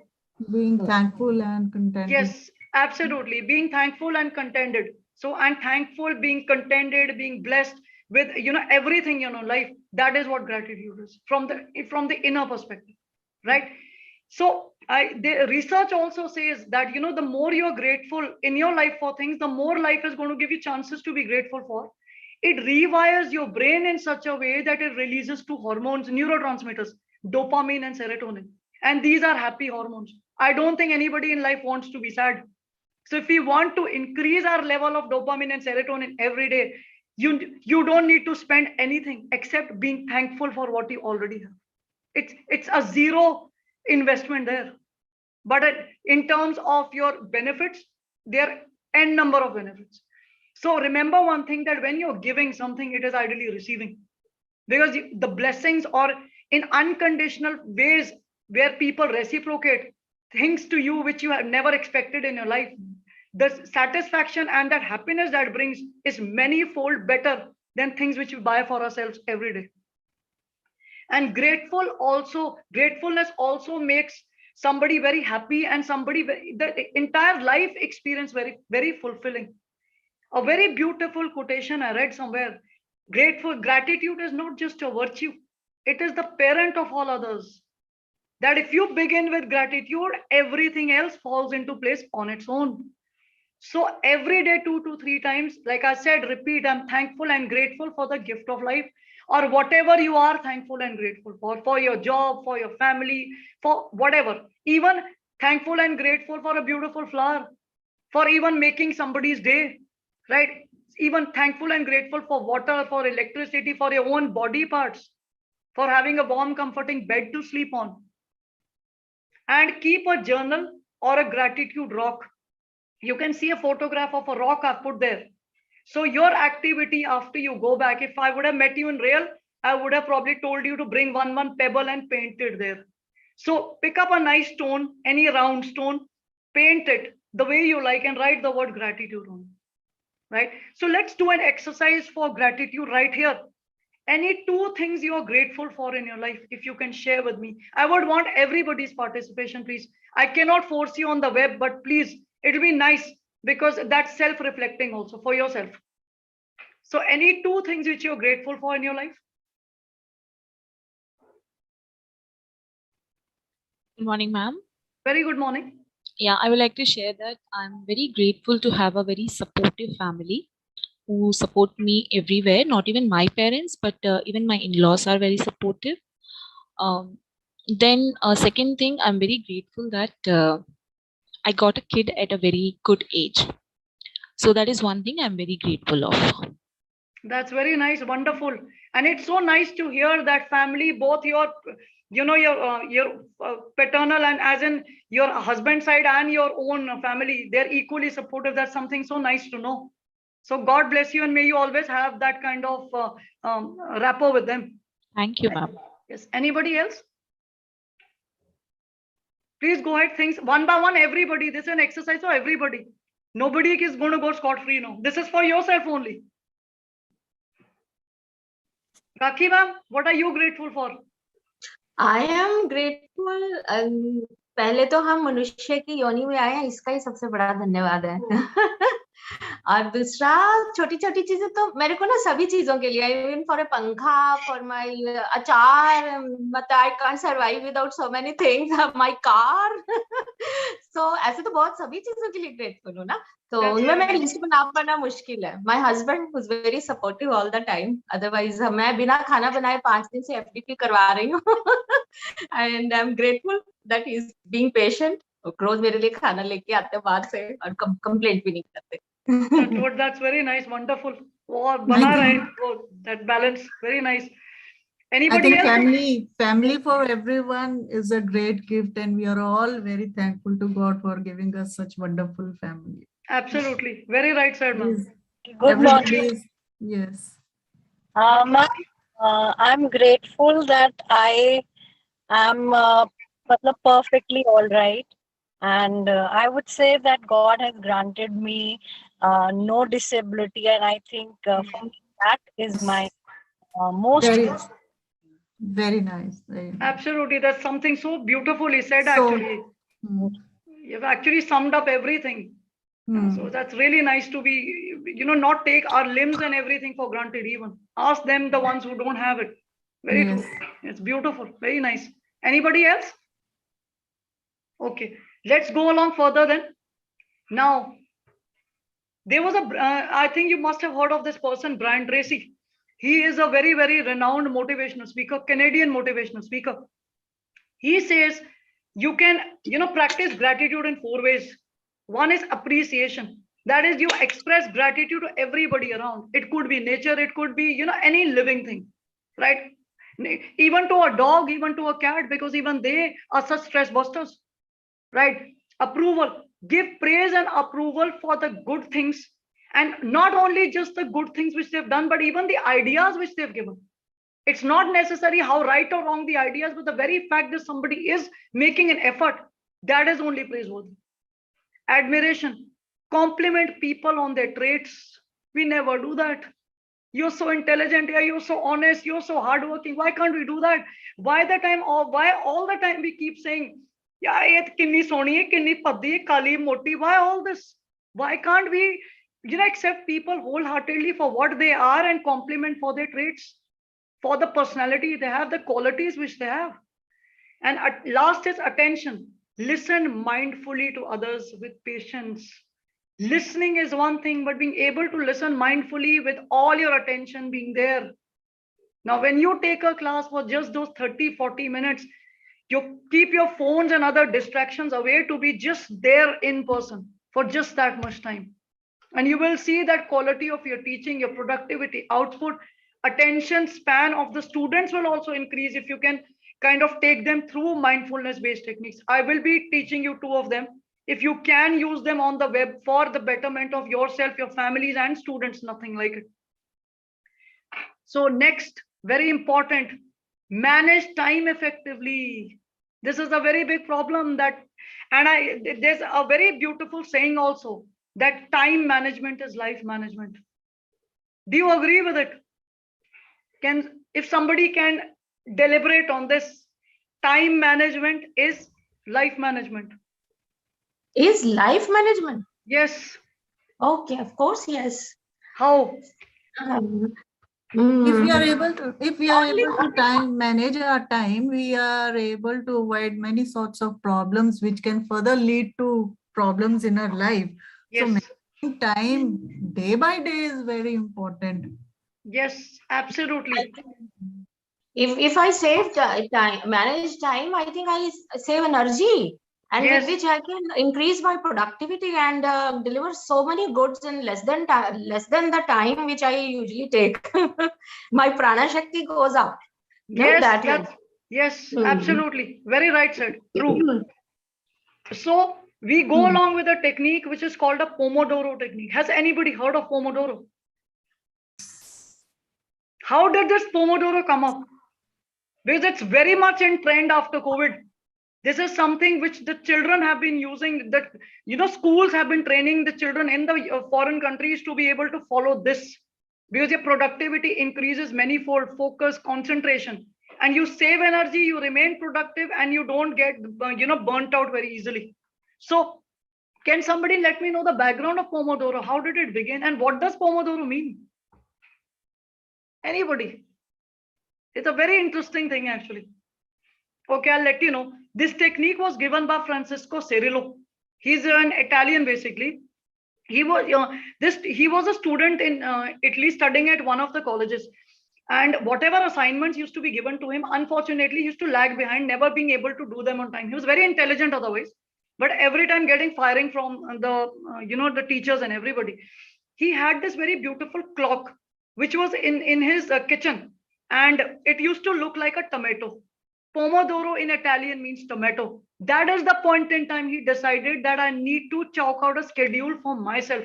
Being thankful and contented. Yes, absolutely. Being thankful and contented. So I'm thankful, being contented, being blessed with everything, life. That is what gratitude is from the inner perspective, right? So the research also says that the more you're grateful in your life for things, the more life is going to give you chances to be grateful for. It rewires your brain in such a way that it releases two hormones, neurotransmitters, dopamine and serotonin, and these are happy hormones. I don't think anybody in life wants to be sad. So if we want to increase our level of dopamine and serotonin every day, you don't need to spend anything except being thankful for what you already have. It's a zero investment there. But in terms of your benefits, there are n number of benefits. So remember one thing, that when you're giving something, it is ideally receiving, because the blessings or in unconditional ways where people reciprocate things to you which you have never expected in your life, the satisfaction and that happiness that brings is many-fold better than things which we buy for ourselves every day. And gratefulness also makes somebody very happy, and the entire life experience very, very fulfilling. A very beautiful quotation I read somewhere: gratitude is not just a virtue, it is the parent of all others. That if you begin with gratitude, everything else falls into place on its own. So every day, 2 to 3 times, like I said, repeat, I'm thankful and grateful for the gift of life, or whatever you are thankful and grateful for your job, for your family, for whatever. Even thankful and grateful for a beautiful flower, for even making somebody's day, right? Even thankful and grateful for water, for electricity, for your own body parts, for having a warm, comforting bed to sleep on. And keep a journal or a gratitude rock. You can see a photograph of a rock I've put there. So your activity after you go back, if I would have met you in real, I would have probably told you to bring one pebble and paint it there. So pick up a nice stone, any round stone, paint it the way you like and write the word gratitude on it, right? So let's do an exercise for gratitude right here. Any 2 things you are grateful for in your life, if you can share with me. I would want everybody's participation, please. I cannot force you on the web, but please, it'll be nice, because that's self-reflecting also for yourself. So any 2 things which you're grateful for in your life? Good morning, ma'am. Very good morning. Yeah, I would like to share that I'm very grateful to have a very supportive family who support me everywhere. Not even my parents, but even my in-laws are very supportive. Then second thing, I'm very grateful that I got a kid at a very good age. So that is one thing I'm very grateful of. That's very nice, wonderful, and it's so nice to hear that family, both your, your paternal and as in your husband side and your own family, they're equally supportive. That's something so nice to know. So God bless you, and may you always have that kind of rapport with them. Thank you, ma'am. Yes. Anybody else? Please go ahead. Things one by one. Everybody. This is an exercise for everybody. Nobody is going to go scot-free. No. This is for yourself only. Rakhi ma'am, what are you grateful for? I am grateful. पहले तो हम मनुष्य की योनि में आए हैं, इसका ही सबसे बड़ा धन्यवाद है। और दूसरा, छोटी छोटी चीजें तो मेरे को ना सभी चीजों के लिए, इवन फॉर ए पंखा, फॉर माय अचार, मतलब I can't survive without so many things, my car. So ऐसे तो बहुत सभी चीजों के लिए ग्रेटफुल हूँ ना, तो उनमें मैं लिस्ट बना पाना मुश्किल है। My husband was very supportive all the time, otherwise मैं बिना खाना बनाए 5 दिन से एफडीपी करवा रही हूँ। And I am grateful that he is being patient. रोज मेरे लिए खाना लेके आते हैं बाहर से और कंप्लेंट भी नहीं करते। That's very nice, wonderful. Oh, bana rahe, that balance, very nice. Anybody I think else? family for everyone is a great gift, and we are all very thankful to God for giving us such wonderful family. Absolutely, very right, sir, ma'am. Good morning. Yes. I'm grateful that I am perfectly all right. And I would say that God has granted me no disability. And I think for me, that is my most... Very nice. Very nice. Absolutely, that's something so beautifully said, actually. You've actually summed up everything. So that's really nice to be, not take our limbs and everything for granted even. Ask them, the ones who don't have it. Very true. It's beautiful. Very nice. Anybody else? Okay. Let's go along further then. Now, there was I think you must have heard of this person, Brian Tracy. He is a very, very renowned motivational speaker, Canadian motivational speaker. He says you can, practice gratitude in 4 ways. One is appreciation. That is, you express gratitude to everybody around. It could be nature, it could be, any living thing, right? Even to a dog, even to a cat, because even they are such stress busters, right? Approval. Give praise and approval for the good things. And not only just the good things which they've done, but even the ideas which they've given. It's not necessary how right or wrong the ideas, but the very fact that somebody is making an effort, that is only praiseworthy. Admiration. Compliment people on their traits. We never do that. You're so intelligent, yeah, you're so honest, you're so hardworking. Why can't we do that? Why all the time we keep saying, yeah, kinni soni hai, kinni paddi, kali moti. Why all this? Why can't we, accept people wholeheartedly for what they are and compliment for their traits, for the personality they have, the qualities which they have. And at last is attention. Listen mindfully to others with patience. Listening is one thing, but being able to listen mindfully with all your attention being there. Now, when you take a class for just those 30, 40 minutes, you keep your phones and other distractions away to be just there in person for just that much time. And you will see that quality of your teaching, your productivity, output, attention span of the students will also increase if you can kind of take them through mindfulness based techniques. I will be teaching you 2 of them. If you can use them on the web for the betterment of yourself, your families and students, nothing like it. So next, very important, manage time effectively. This is a very big problem there's a very beautiful saying also that time management is life management. Do you agree with it? If somebody can deliberate on this, time management is life management. Is life management? Yes. Okay, of course, yes. How? If we are able to manage our time, we are able to avoid many sorts of problems which can further lead to problems in our life. Yes. So managing time day by day is very important. Yes, absolutely. If I save time, manage time, I think I save energy, and Yes. with which I can increase my productivity and deliver so many goods in less than the time which I usually take. My prana shakti goes up. No, Yes, that way. that's yes, Hmm. absolutely. Very right said. True. So we go along with a technique which is called a Pomodoro technique. Has anybody heard of Pomodoro? How did this Pomodoro come up? Because it's very much in trend after COVID. This is something which the children have been using, that schools have been training the children in the foreign countries to be able to follow this, because your productivity increases manifold, focus, concentration, and you save energy, you remain productive, and you don't get burnt out very easily. So can somebody let me know the background of Pomodoro? How did it begin, and what does Pomodoro mean? Anybody? It's a very interesting thing, actually. Okay, I'll let you know. This technique was given by Francisco Cirillo. He's an Italian, basically. He was he was a student in Italy, studying at one of the colleges, and whatever assignments used to be given to him, unfortunately, he used to lag behind, never being able to do them on time. He was very intelligent otherwise, but every time getting firing from the teachers and everybody. He had this very beautiful clock which was in his kitchen, and it used to look like a tomato. Pomodoro in Italian means tomato. That is the point in time he decided that I need to chalk out a schedule for myself.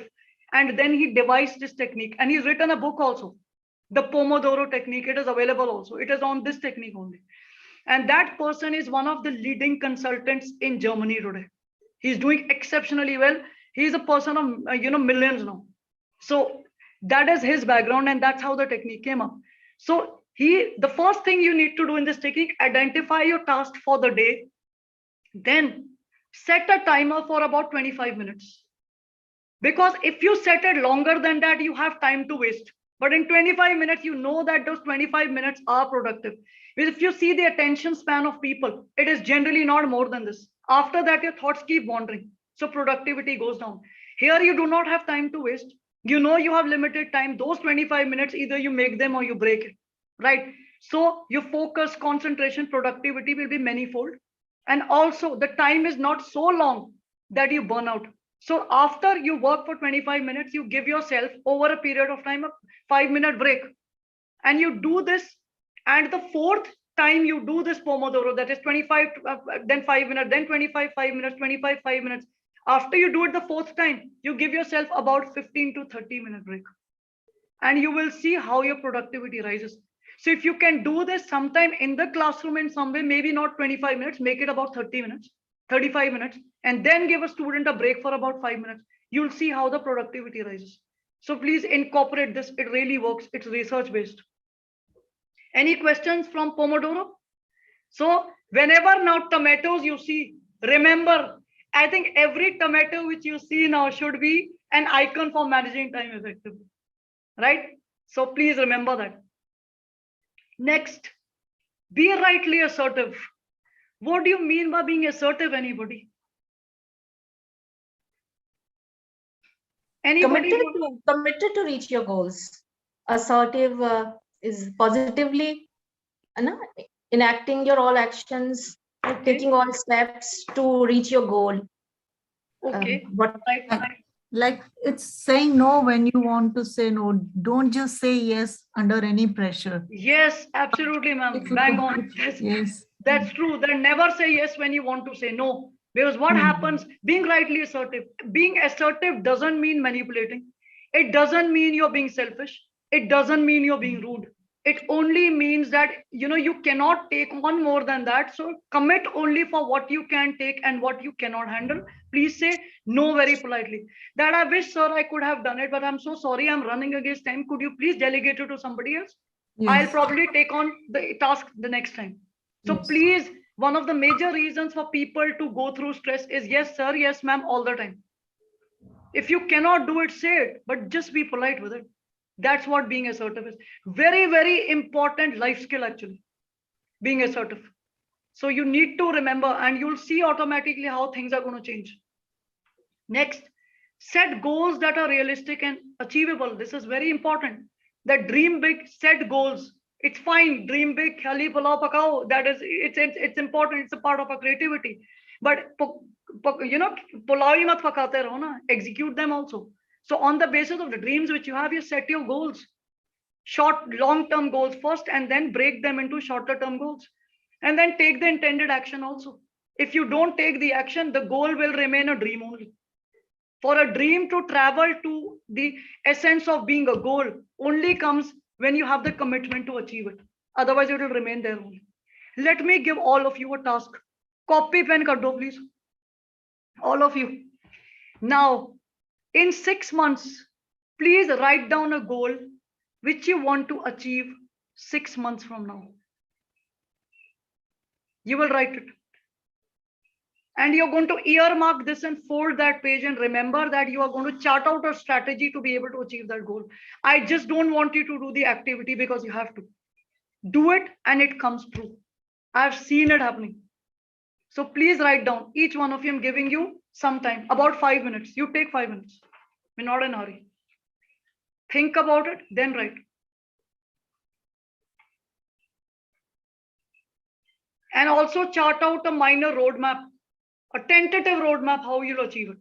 And then he devised this technique, and he's written a book also, the Pomodoro Technique. It is available also. It is on this technique only. And that person is one of the leading consultants in Germany today. He's doing exceptionally well. He's a person of millions now. So that is his background, and that's how the technique came up. So the first thing you need to do in this technique, identify your task for the day, then set a timer for about 25 minutes. Because if you set it longer than that, you have time to waste. But in 25 minutes, you know that those 25 minutes are productive. Because if you see the attention span of people, it is generally not more than this. After that, your thoughts keep wandering. So productivity goes down. Here, you do not have time to waste. You know you have limited time. Those 25 minutes, either you make them or you break it, right? So your focus, concentration, productivity will be manifold. And also the time is not so long that you burn out. So after you work for 25 minutes, you give yourself over a period of time a 5-minute break. And you do this. And the fourth time you do this Pomodoro, that is 25, then 5 minutes, then 25, 5 minutes, 25, 5 minutes. After you do it the fourth time, you give yourself about 15 to 30-minute break. And you will see how your productivity rises. So if you can do this sometime in the classroom in some way, maybe not 25 minutes, make it about 30 minutes, 35 minutes, and then give a student a break for about 5 minutes. You'll see how the productivity rises. So please incorporate this. It really works. It's research based. Any questions from Pomodoro? So whenever now tomatoes you see, remember, I think every tomato which you see now should be an icon for managing time effectively, right? So please remember that. Next, be rightly assertive. What do you mean by being assertive, anybody? Anybody? Committed to reach your goals. Assertive is positively enacting your all actions, taking all steps to reach your goal. Okay. Like it's saying no when you want to say no. Don't just say yes under any pressure. Yes, absolutely, ma'am. Bang on. Yes. That's true. Then never say yes when you want to say no. Because what happens, being rightly assertive, being assertive doesn't mean manipulating. It doesn't mean you're being selfish. It doesn't mean you're being rude. It only means that you cannot take on more than that. So commit only for what you can take, and what you cannot handle, please say no very politely. That I wish, sir, I could have done it, but I'm so sorry, I'm running against time. Could you please delegate it to somebody else? Yes. I'll probably take on the task the next time. So please, one of the major reasons for people to go through stress is yes, sir, yes, ma'am, all the time. If you cannot do it, say it, but just be polite with it. That's what being assertive is. Very, very important life skill, actually, being assertive. So you need to remember, and you'll see automatically how things are going to change. Next, set goals that are realistic and achievable. This is very important. That dream big, set goals. It's fine. Dream big, khali pulao pakao. That is, it's important. It's a part of our creativity. But pulao hi mat pakate raho na. Execute them also. So on the basis of the dreams which you have, you set your goals, short, long-term goals first, and then break them into shorter-term goals, and then take the intended action also. If you don't take the action, the goal will remain a dream only. For a dream to travel to the essence of being a goal only comes when you have the commitment to achieve it. Otherwise, it will remain there only. Let me give all of you a task. Copy pen kar do, please. All of you. Now, in 6 months, please write down a goal which you want to achieve 6 months from now. You will write it. And you're going to earmark this and fold that page, and remember that you are going to chart out a strategy to be able to achieve that goal. I just don't want you to do the activity because you have to. Do it and it comes true. I've seen it happening. So please write down. Each one of you, I'm giving you some time, about 5 minutes. You take 5 minutes. We're not in a hurry. Think about it, then write. And also chart out a minor roadmap, a tentative roadmap, how you'll achieve it.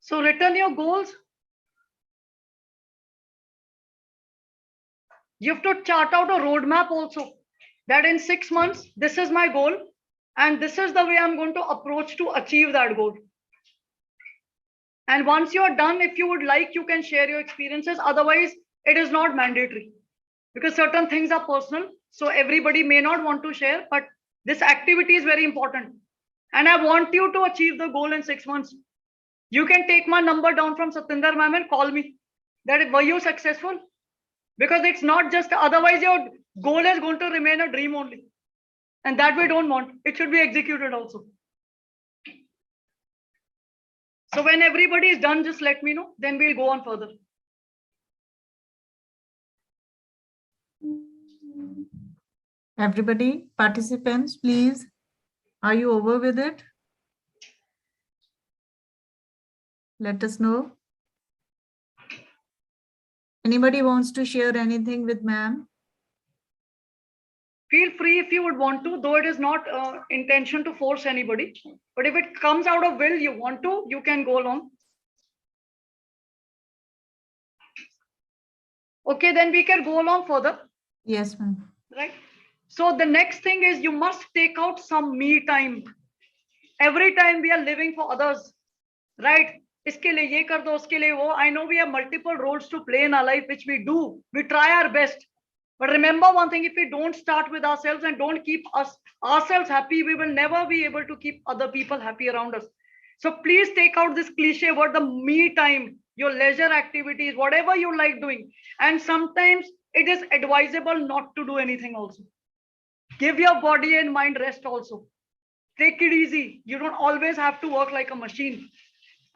So written your goals. You have to chart out a roadmap also, that in 6 months, this is my goal, and this is the way I'm going to approach to achieve that goal. And once you're done, if you would like, you can share your experiences. Otherwise, it is not mandatory, because certain things are personal. So everybody may not want to share, but this activity is very important. And I want you to achieve the goal in 6 months. You can take my number down from Satinder ma'am and call me. That were you successful? Because it's not just, otherwise your goal is going to remain a dream only. And that we don't want. It should be executed also. So when everybody is done, just let me know. Then we'll go on further. Everybody, participants, please. Are you over with it? Let us know. Anybody wants to share anything with ma'am? Feel free if you would want to, though it is not intention to force anybody. But if it comes out of will, you want to, you can go along. Okay, then we can go along further. Yes, ma'am. Right. So the next thing is you must take out some me time. Every time we are living for others, right? Iske liye ye kar do, uske liye wo. I know we have multiple roles to play in our life, which we do. We try our best. But remember one thing, if we don't start with ourselves and don't keep ourselves happy, we will never be able to keep other people happy around us. So please take out this cliche word, the me time, your leisure activities, whatever you like doing. And sometimes it is advisable not to do anything also. Give your body and mind rest also. Take it easy. You don't always have to work like a machine.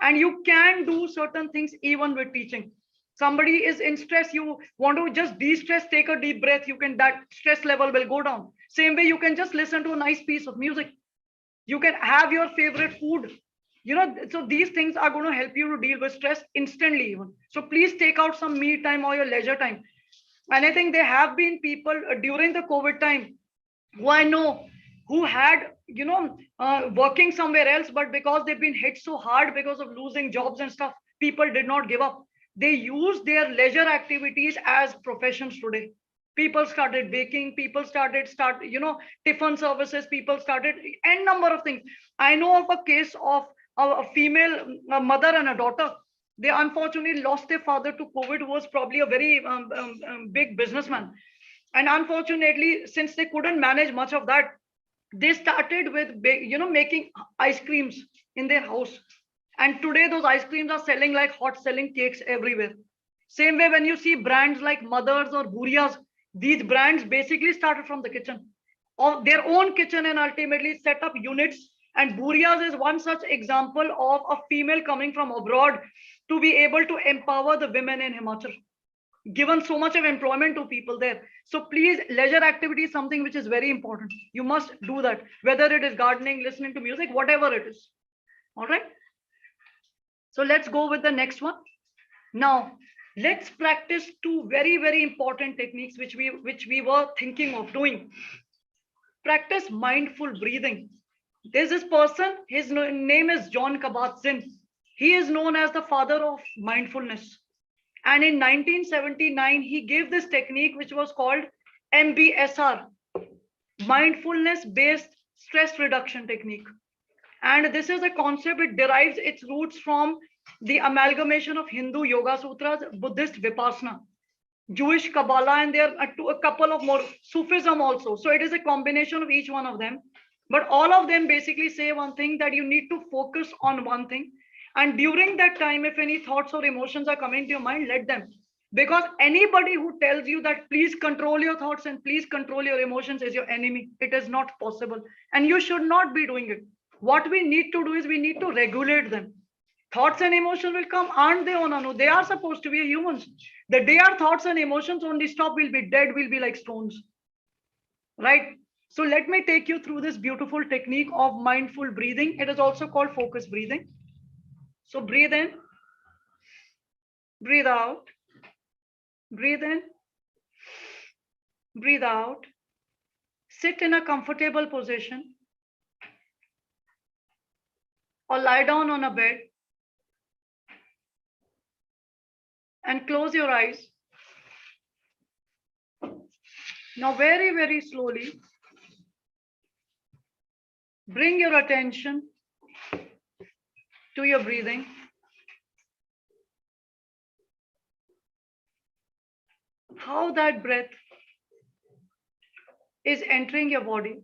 And you can do certain things even with teaching. Somebody is in stress, you want to just de-stress, take a deep breath, you can, that stress level will go down. Same way, you can just listen to a nice piece of music. You can have your favorite food. You know, so these things are going to help you to deal with stress instantly even. So please take out some me time or your leisure time. And I think there have been people during the COVID time who I know who had, you know, working somewhere else, but because they've been hit so hard because of losing jobs and stuff, people did not give up. They use their leisure activities as professions today. People started baking, people started tiffin services, people started n number of things. I know of a case of a female mother and a daughter. They unfortunately lost their father to COVID, who was probably a very big businessman. And unfortunately, since they couldn't manage much of that, they started with making ice creams in their house. And today those ice creams are selling like hot, selling cakes everywhere. Same way, when you see brands like Mothers or Burias, these brands basically started from the kitchen, of their own kitchen, and ultimately set up units. And Burias is one such example of a female coming from abroad to be able to empower the women in Himachal, given so much of employment to people there. So please, leisure activity is something which is very important. You must do that, whether it is gardening, listening to music, whatever it is. All right. So let's go with the next one. Now, let's practice two very, very important techniques which we were thinking of doing. Practice mindful breathing. There's this person, his name is John Kabat-Zinn. He is known as the father of mindfulness. And in 1979, he gave this technique which was called Mbsr, mindfulness-based stress reduction technique. And this is a concept, it derives its roots from the amalgamation of Hindu Yoga Sutras, Buddhist Vipassana, Jewish Kabbalah, and there are a couple of more, Sufism also. So it is a combination of each one of them. But all of them basically say one thing, that you need to focus on one thing. And during that time, if any thoughts or emotions are coming to your mind, let them. Because anybody who tells you that please control your thoughts and please control your emotions is your enemy. It is not possible. And you should not be doing it. What we need to do is we need to regulate them. Thoughts and emotions will come, aren't they, Onanu? They are supposed to be humans. The day our thoughts and emotions only stop, we'll be dead, we'll be like stones. Right? So let me take you through this beautiful technique of mindful breathing. It is also called focus breathing. So breathe in, breathe out, breathe in, breathe out. Sit in a comfortable position or lie down on a bed and close your eyes. Now very, very slowly, bring your attention to your breathing. how that breath is entering your body.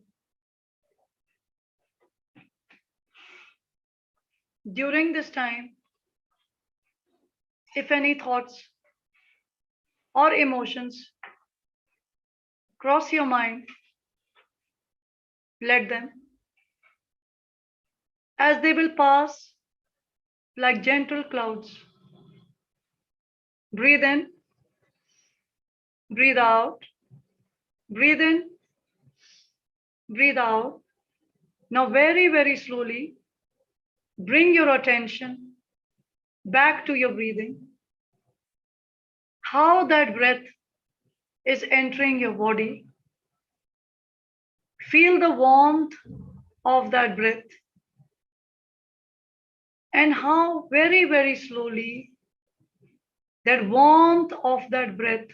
During this time, if any thoughts or emotions cross your mind, let them, as they will pass like gentle clouds. Breathe in, breathe out, breathe in, breathe out. Now very, very slowly, bring your attention back to your breathing. How that breath is entering your body. Feel the warmth of that breath and how very, very slowly that warmth of that breath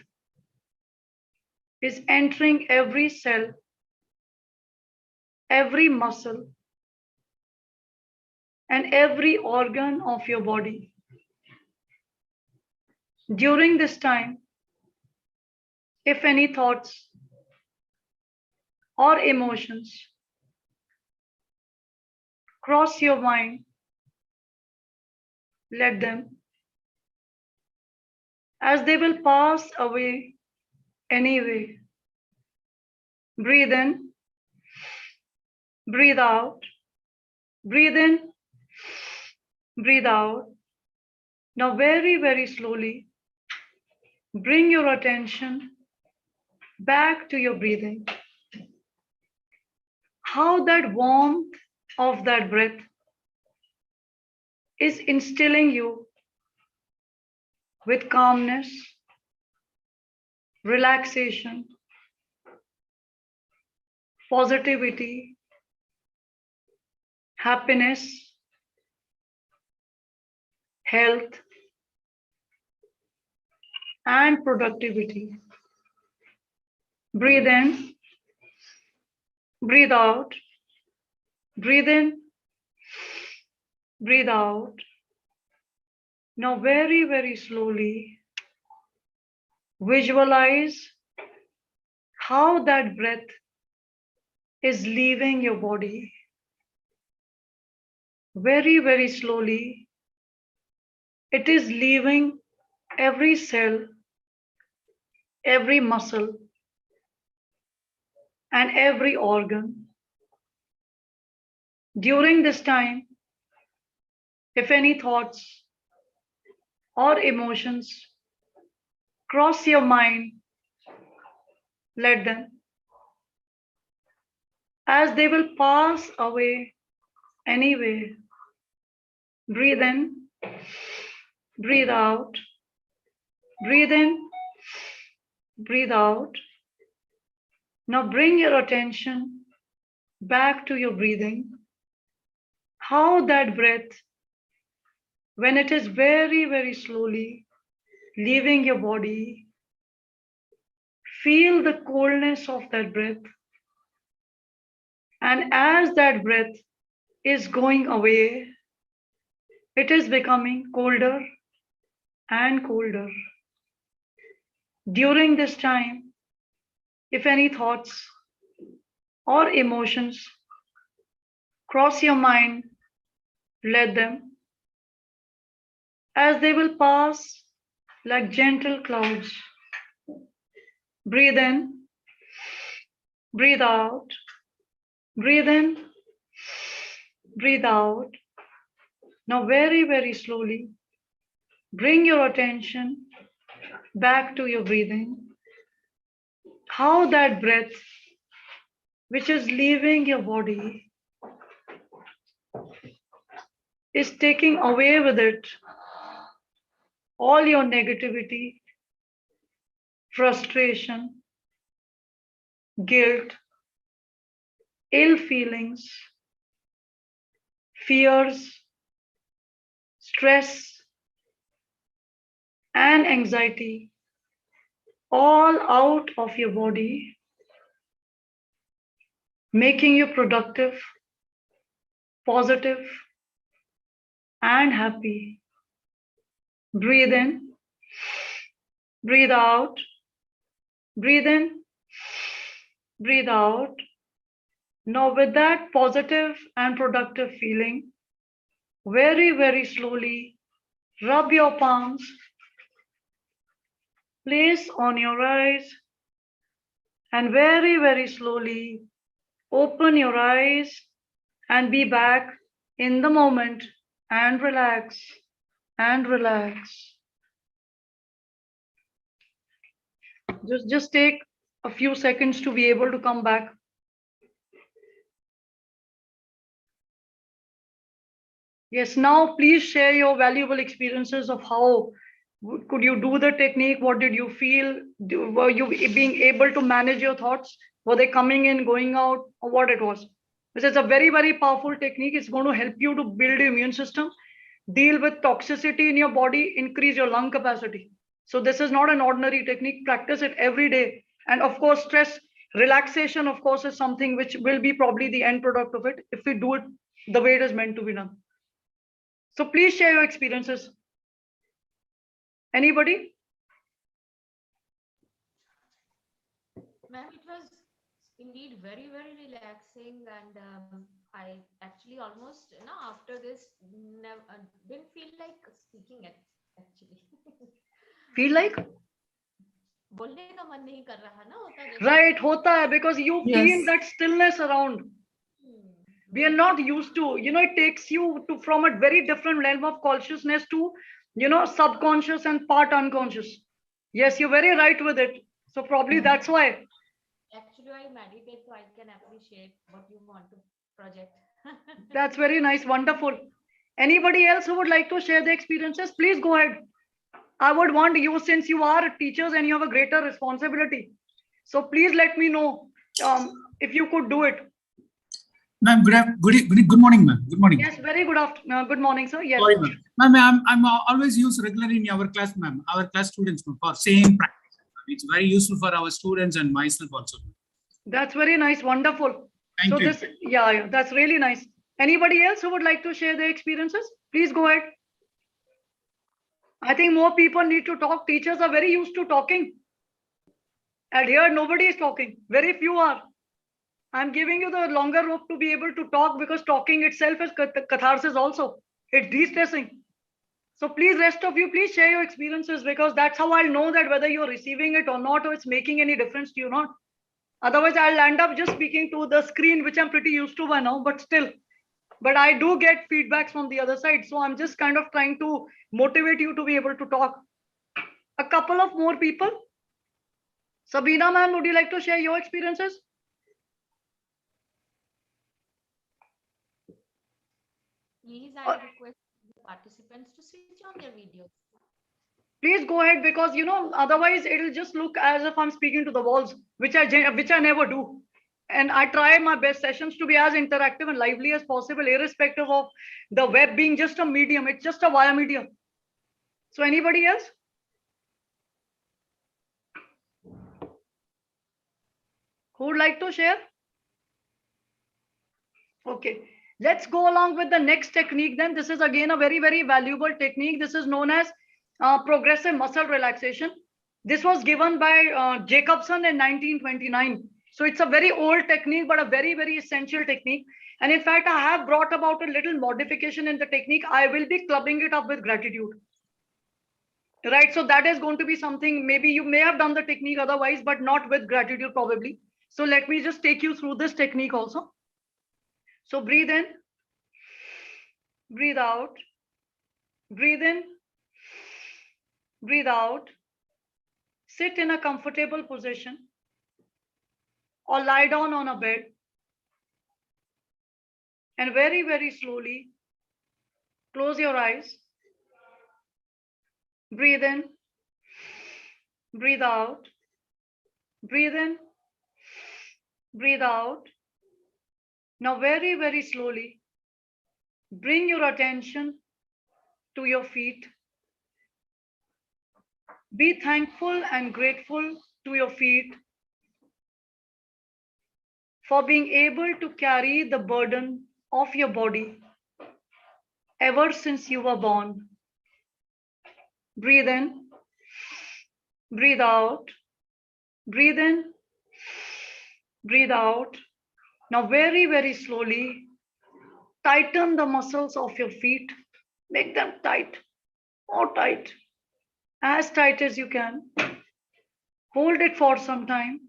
is entering every cell, every muscle, and every organ of your body. During this time, if any thoughts or emotions cross your mind, let them, as they will pass away anyway. Breathe in, breathe out, breathe in, breathe out. Now very, very slowly, bring your attention back to your breathing. How that warmth of that breath is instilling you with calmness, relaxation, positivity, happiness, health, and productivity. Breathe in, breathe out, breathe in, breathe out. Now very, very slowly, visualize how that breath is leaving your body. Very, very slowly, it is leaving every cell, every muscle, and every organ. During this time, if any thoughts or emotions cross your mind, let them, as they will pass away anyway. Breathe in, breathe out, breathe in, breathe out. Now bring your attention back to your breathing. How that breath, when it is very, very slowly leaving your body, feel the coldness of that breath. And as that breath is going away, it is becoming colder and colder. During this time, if any thoughts or emotions cross your mind, let them, as they will pass like gentle clouds. Breathe in, breathe out, breathe in, breathe out. Now very, very slowly, bring your attention back to your breathing. How that breath, which is leaving your body, is taking away with it all your negativity, frustration, guilt, ill feelings, fears, stress, and anxiety, all out of your body, making you productive, positive, and happy. Breathe in, breathe out, Breathe in, breathe out. Now with that positive and productive feeling, very, very slowly, rub your palms, place on your eyes, and very, very slowly open your eyes and be back in the moment and relax and relax. Just take a few seconds to be able to come back. Yes, now please share your valuable experiences of how could you do the technique? What did you feel? Were you being able to manage your thoughts? Were they coming in, going out, or what it was? This is a very, very powerful technique. It's going to help you to build your immune system, deal with toxicity in your body, increase your lung capacity. So this is not an ordinary technique. Practice it every day. And of course, stress relaxation, of course, is something which will be probably the end product of it if we do it the way it is meant to be done. So please share your experiences. Anybody? Ma'am, it was indeed very, very relaxing, and I actually almost, after this, never, didn't feel like speaking it actually. Feel like? बोलने का मन नहीं कर रहा ना होता जैसे. Right, hota hai, because you Yes. feel that stillness around. We are not used to, it takes you to from a very different realm of consciousness to, subconscious and part unconscious. Yes, you're very right with it. So probably that's why. Actually, I meditate so I can appreciate what you want to project. That's very nice. Wonderful. Anybody else who would like to share their experiences, please go ahead. I would want you, since you are teachers and you have a greater responsibility. So please let me know if you could do it. Ma'am, good morning, ma'am. Good morning. Yes, very good afternoon. Good morning, sir. Yes. Sorry, ma'am. I'm always used regularly in our class, ma'am. Our class students, ma'am, for same practice. It's very useful for our students and myself also. That's very nice. Wonderful. Thank you. Yeah, that's really nice. Anybody else who would like to share their experiences? Please go ahead. I think more people need to talk. Teachers are very used to talking. And here nobody is talking. Very few are. I'm giving you the longer rope to be able to talk, because talking itself is catharsis also. It's de-stressing. So please, rest of you, please share your experiences, because that's how I'll know that whether you're receiving it or not, or it's making any difference to you or not. Otherwise, I'll end up just speaking to the screen, which I'm pretty used to by now, but still. But I do get feedbacks from the other side. So I'm just kind of trying to motivate you to be able to talk. A couple of more people. Sabina ma'am, would you like to share your experiences? Please, I request the participants to switch on their videos. Please go ahead, because otherwise it'll just look as if I'm speaking to the walls, which I never do. And I try my best sessions to be as interactive and lively as possible, irrespective of the web being just a medium. It's just a via media. So anybody else? Who would like to share? Okay, let's go along with the next technique then. This is again a very, very valuable technique. This is known as progressive muscle relaxation. This was given by Jacobson in 1929. So it's a very old technique, but a very, very essential technique. And in fact, I have brought about a little modification in the technique. I will be clubbing it up with gratitude. Right, so that is going to be something, maybe you may have done the technique otherwise, but not with gratitude probably. So let me just take you through this technique also. So breathe in, breathe out, breathe in, breathe out. Sit in a comfortable position or lie down on a bed, and very, very slowly close your eyes. Breathe in, breathe out, breathe in, breathe out. Now very, very slowly bring your attention to your feet. Be thankful and grateful to your feet for being able to carry the burden of your body ever since you were born. Breathe in, breathe out, Breathe in, breathe out. Now very, very slowly, tighten the muscles of your feet. Make them tight, more tight, as tight as you can. Hold it for some time.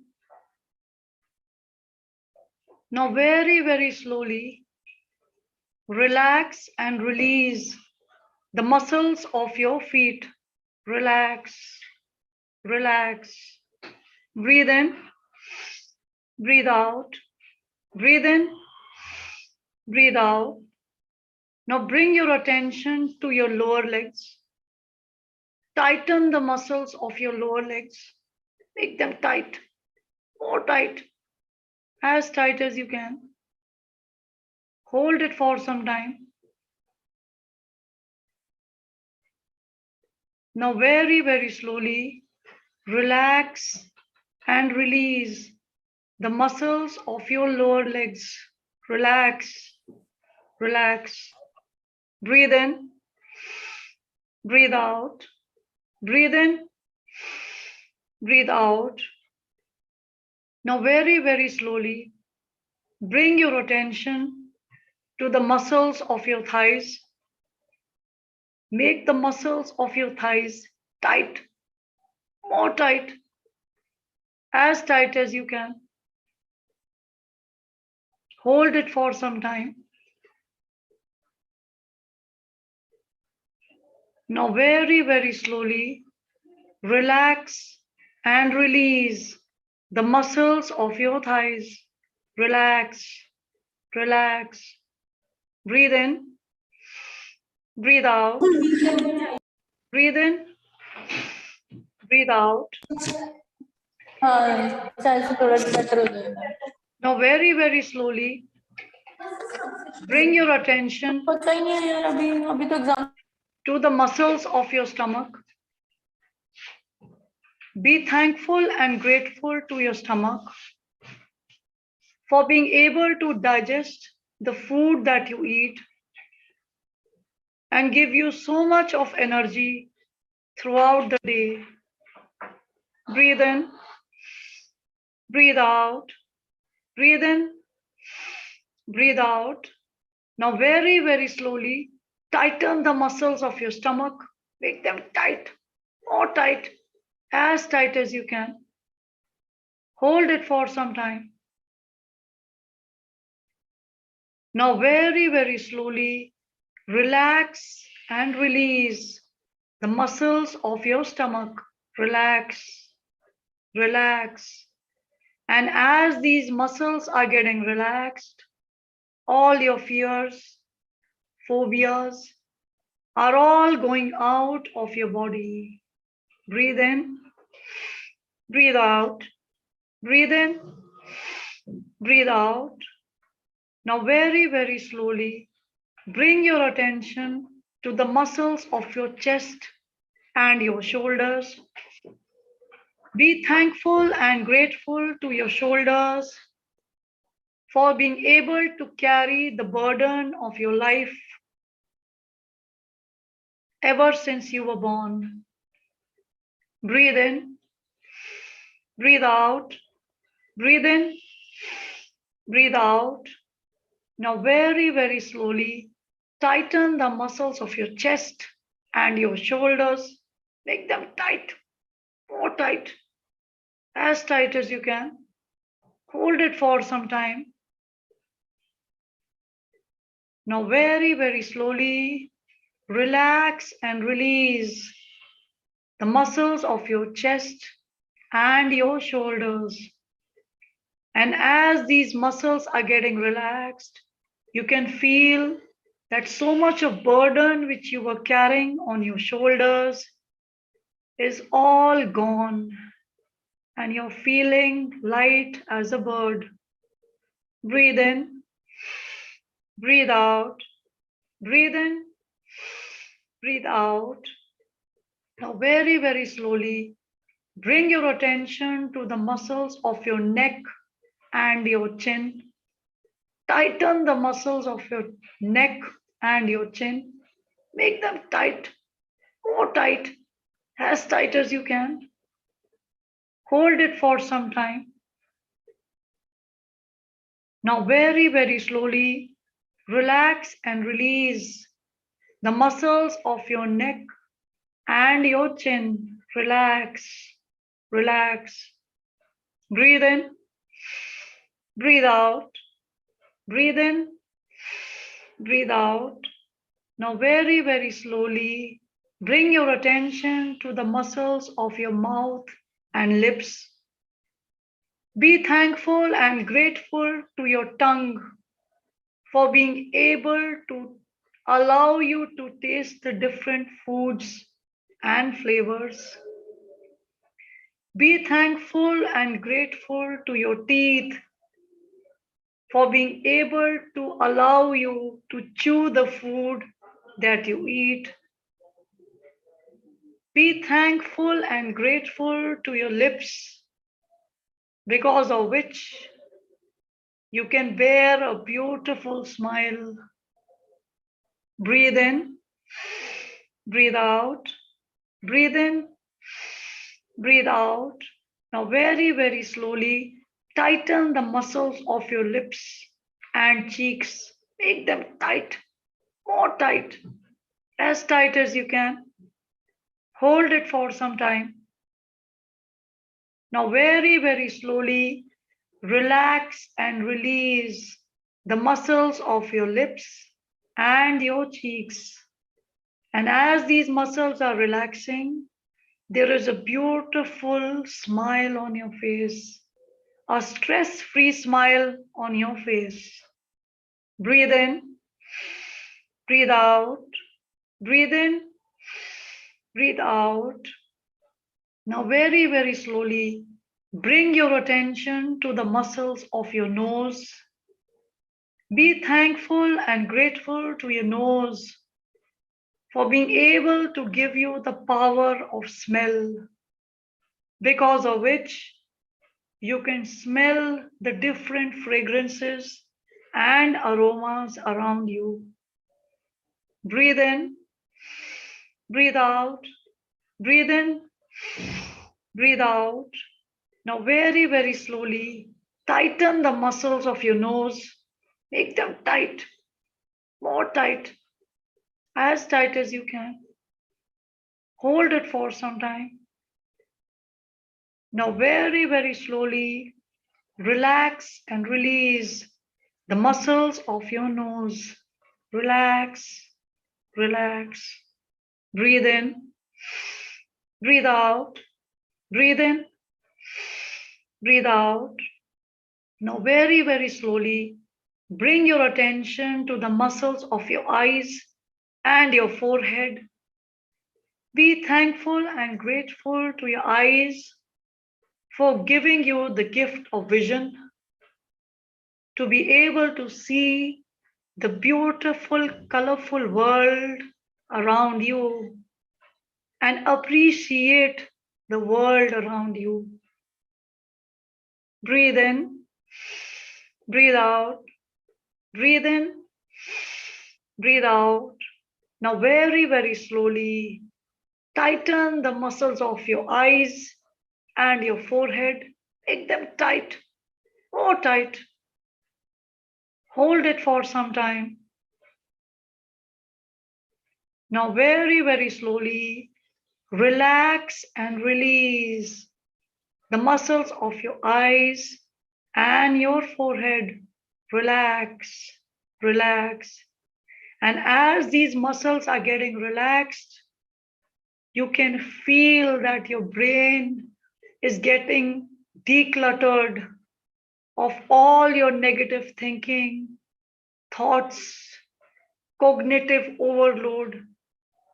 Now very, very slowly, relax and release the muscles of your feet. Relax, relax. Breathe in, breathe out. Breathe in, breathe out. Now bring your attention to your lower legs. Tighten the muscles of your lower legs. Make them tight, more tight, as tight as you can. Hold it for some time. Now very, very slowly, relax and release the muscles of your lower legs. Relax, relax. Breathe in, breathe out. Breathe in, breathe out. Now very, very slowly, bring your attention to the muscles of your thighs. Make the muscles of your thighs tight, more tight, as tight as you can. Hold it for some time. Now very, very slowly, relax and release the muscles of your thighs. Relax, relax. Breathe in, breathe out. Breathe in, breathe out. Now very, very slowly, bring your attention to the muscles of your stomach. Be thankful and grateful to your stomach for being able to digest the food that you eat and give you so much of energy throughout the day. Breathe in, breathe out, breathe in, breathe out. Now very, very slowly, tighten the muscles of your stomach. Make them tight, more tight, as tight as you can. Hold it for some time. Now very, very slowly, relax and release the muscles of your stomach. Relax, relax. And as these muscles are getting relaxed, all your fears, phobias are all going out of your body. Breathe in, breathe out, breathe in, breathe out. Now very, very slowly, bring your attention to the muscles of your chest and your shoulders. Be thankful and grateful to your shoulders for being able to carry the burden of your life ever since you were born. Breathe in, breathe out, breathe in, breathe out. Now very, very slowly, tighten the muscles of your chest and your shoulders. Make them tight, more tight, as tight as you can. Hold it for some time. Now very, very slowly, relax and release the muscles of your chest and your shoulders. And as these muscles are getting relaxed, you can feel that so much of burden which you were carrying on your shoulders is all gone. And you're feeling light as a bird. Breathe in, breathe out, breathe in, breathe out. Now very, very slowly, bring your attention to the muscles of your neck and your chin. Tighten the muscles of your neck and your chin. Make them tight, more tight, as tight as you can. Hold it for some time. Now very, very slowly, relax and release the muscles of your neck and your chin. Relax, relax. Breathe in, breathe out, breathe in, breathe out. Now very, very slowly, bring your attention to the muscles of your mouth and lips. Be thankful and grateful to your tongue for being able to allow you to taste the different foods and flavors. Be thankful and grateful to your teeth for being able to allow you to chew the food that you eat. Be thankful and grateful to your lips, because of which you can bear a beautiful smile. Breathe in, breathe out, breathe in, breathe out. Now very, very slowly, tighten the muscles of your lips and cheeks. Make them tight, more tight, as tight as you can. Hold it for some time. Now very, very slowly, relax and release the muscles of your lips and your cheeks. And as these muscles are relaxing, there is a beautiful smile on your face, a stress-free smile on your face. Breathe in, breathe out, breathe in, breathe out. Now very, very slowly, bring your attention to the muscles of your nose. Be thankful and grateful to your nose for being able to give you the power of smell, because of which you can smell the different fragrances and aromas around you. Breathe in, breathe out, breathe in, breathe out. Now very, very slowly, tighten the muscles of your nose. Make them tight, more tight, as tight as you can. Hold it for some time. Now very, very slowly, relax and release the muscles of your nose. Relax, relax. Breathe in, breathe out, breathe in, breathe out. Now very, very slowly, bring your attention to the muscles of your eyes and your forehead. Be thankful and grateful to your eyes for giving you the gift of vision, to be able to see the beautiful, colorful world around you and appreciate the world around you. Breathe in, breathe out, breathe in, breathe out. Now very, very slowly, tighten the muscles of your eyes and your forehead. Make them tight, more tight. Hold it for some time. Now very, very slowly, relax and release the muscles of your eyes and your forehead. Relax, relax. And as these muscles are getting relaxed, you can feel that your brain is getting decluttered of all your negative thinking, thoughts, cognitive overload.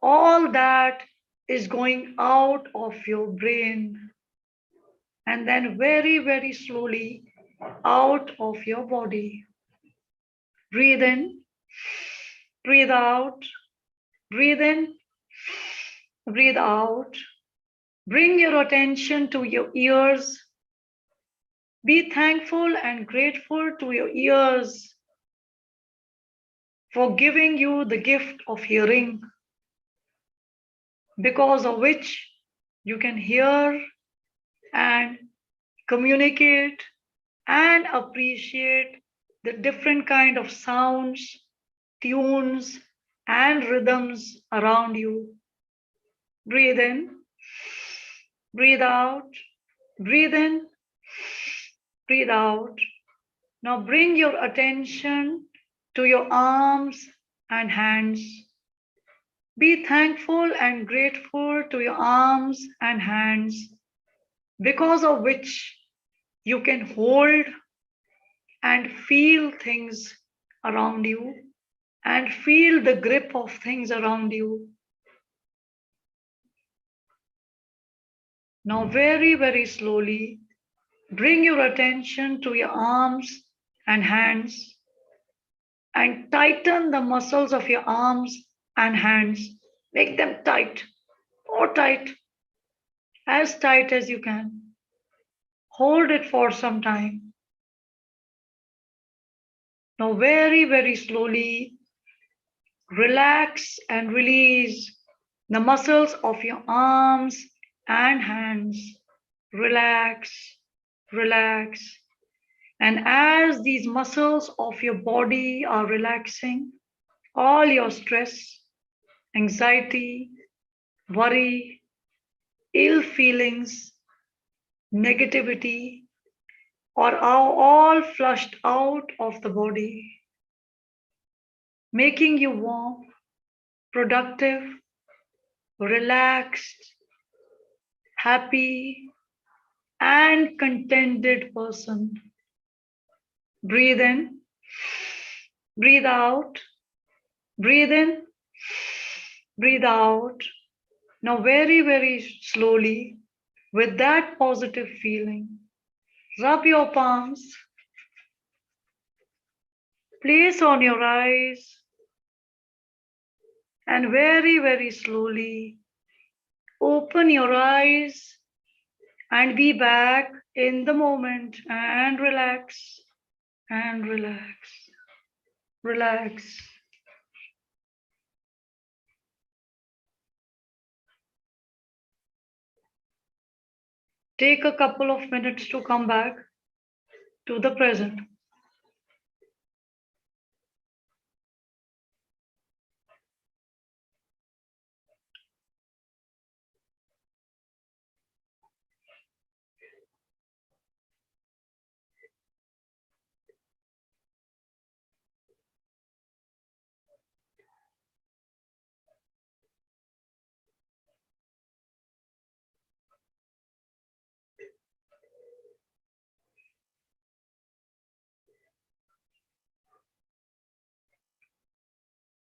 All that is going out of your brain. And then very, very slowly out of your body. Breathe in, breathe out, breathe in, breathe out. Bring your attention to your ears. Be thankful and grateful to your ears for giving you the gift of hearing, because of which you can hear and communicate and appreciate the different kind of sounds, tunes, and rhythms around you. Breathe in, breathe out, breathe in, breathe out. Now bring your attention to your arms and hands. Be thankful and grateful to your arms and hands, because of which you can hold and feel things around you and feel the grip of things around you. Now very, very slowly, bring your attention to your arms and hands and tighten the muscles of your arms and hands. Make them tight, or tight, as tight as you can. Hold it for some time. Now very, very slowly, relax and release the muscles of your arms and hands. Relax, relax. And as these muscles of your body are relaxing, all your stress, anxiety, worry, ill feelings, negativity are all flushed out of the body, making you warm, productive, relaxed, happy, and contented person. Breathe in, breathe out, breathe in, breathe out. Now very, very slowly, with that positive feeling, rub your palms, place on your eyes, and very, very slowly open your eyes and be back in the moment and relax and relax, relax. Take a couple of minutes to come back to the present.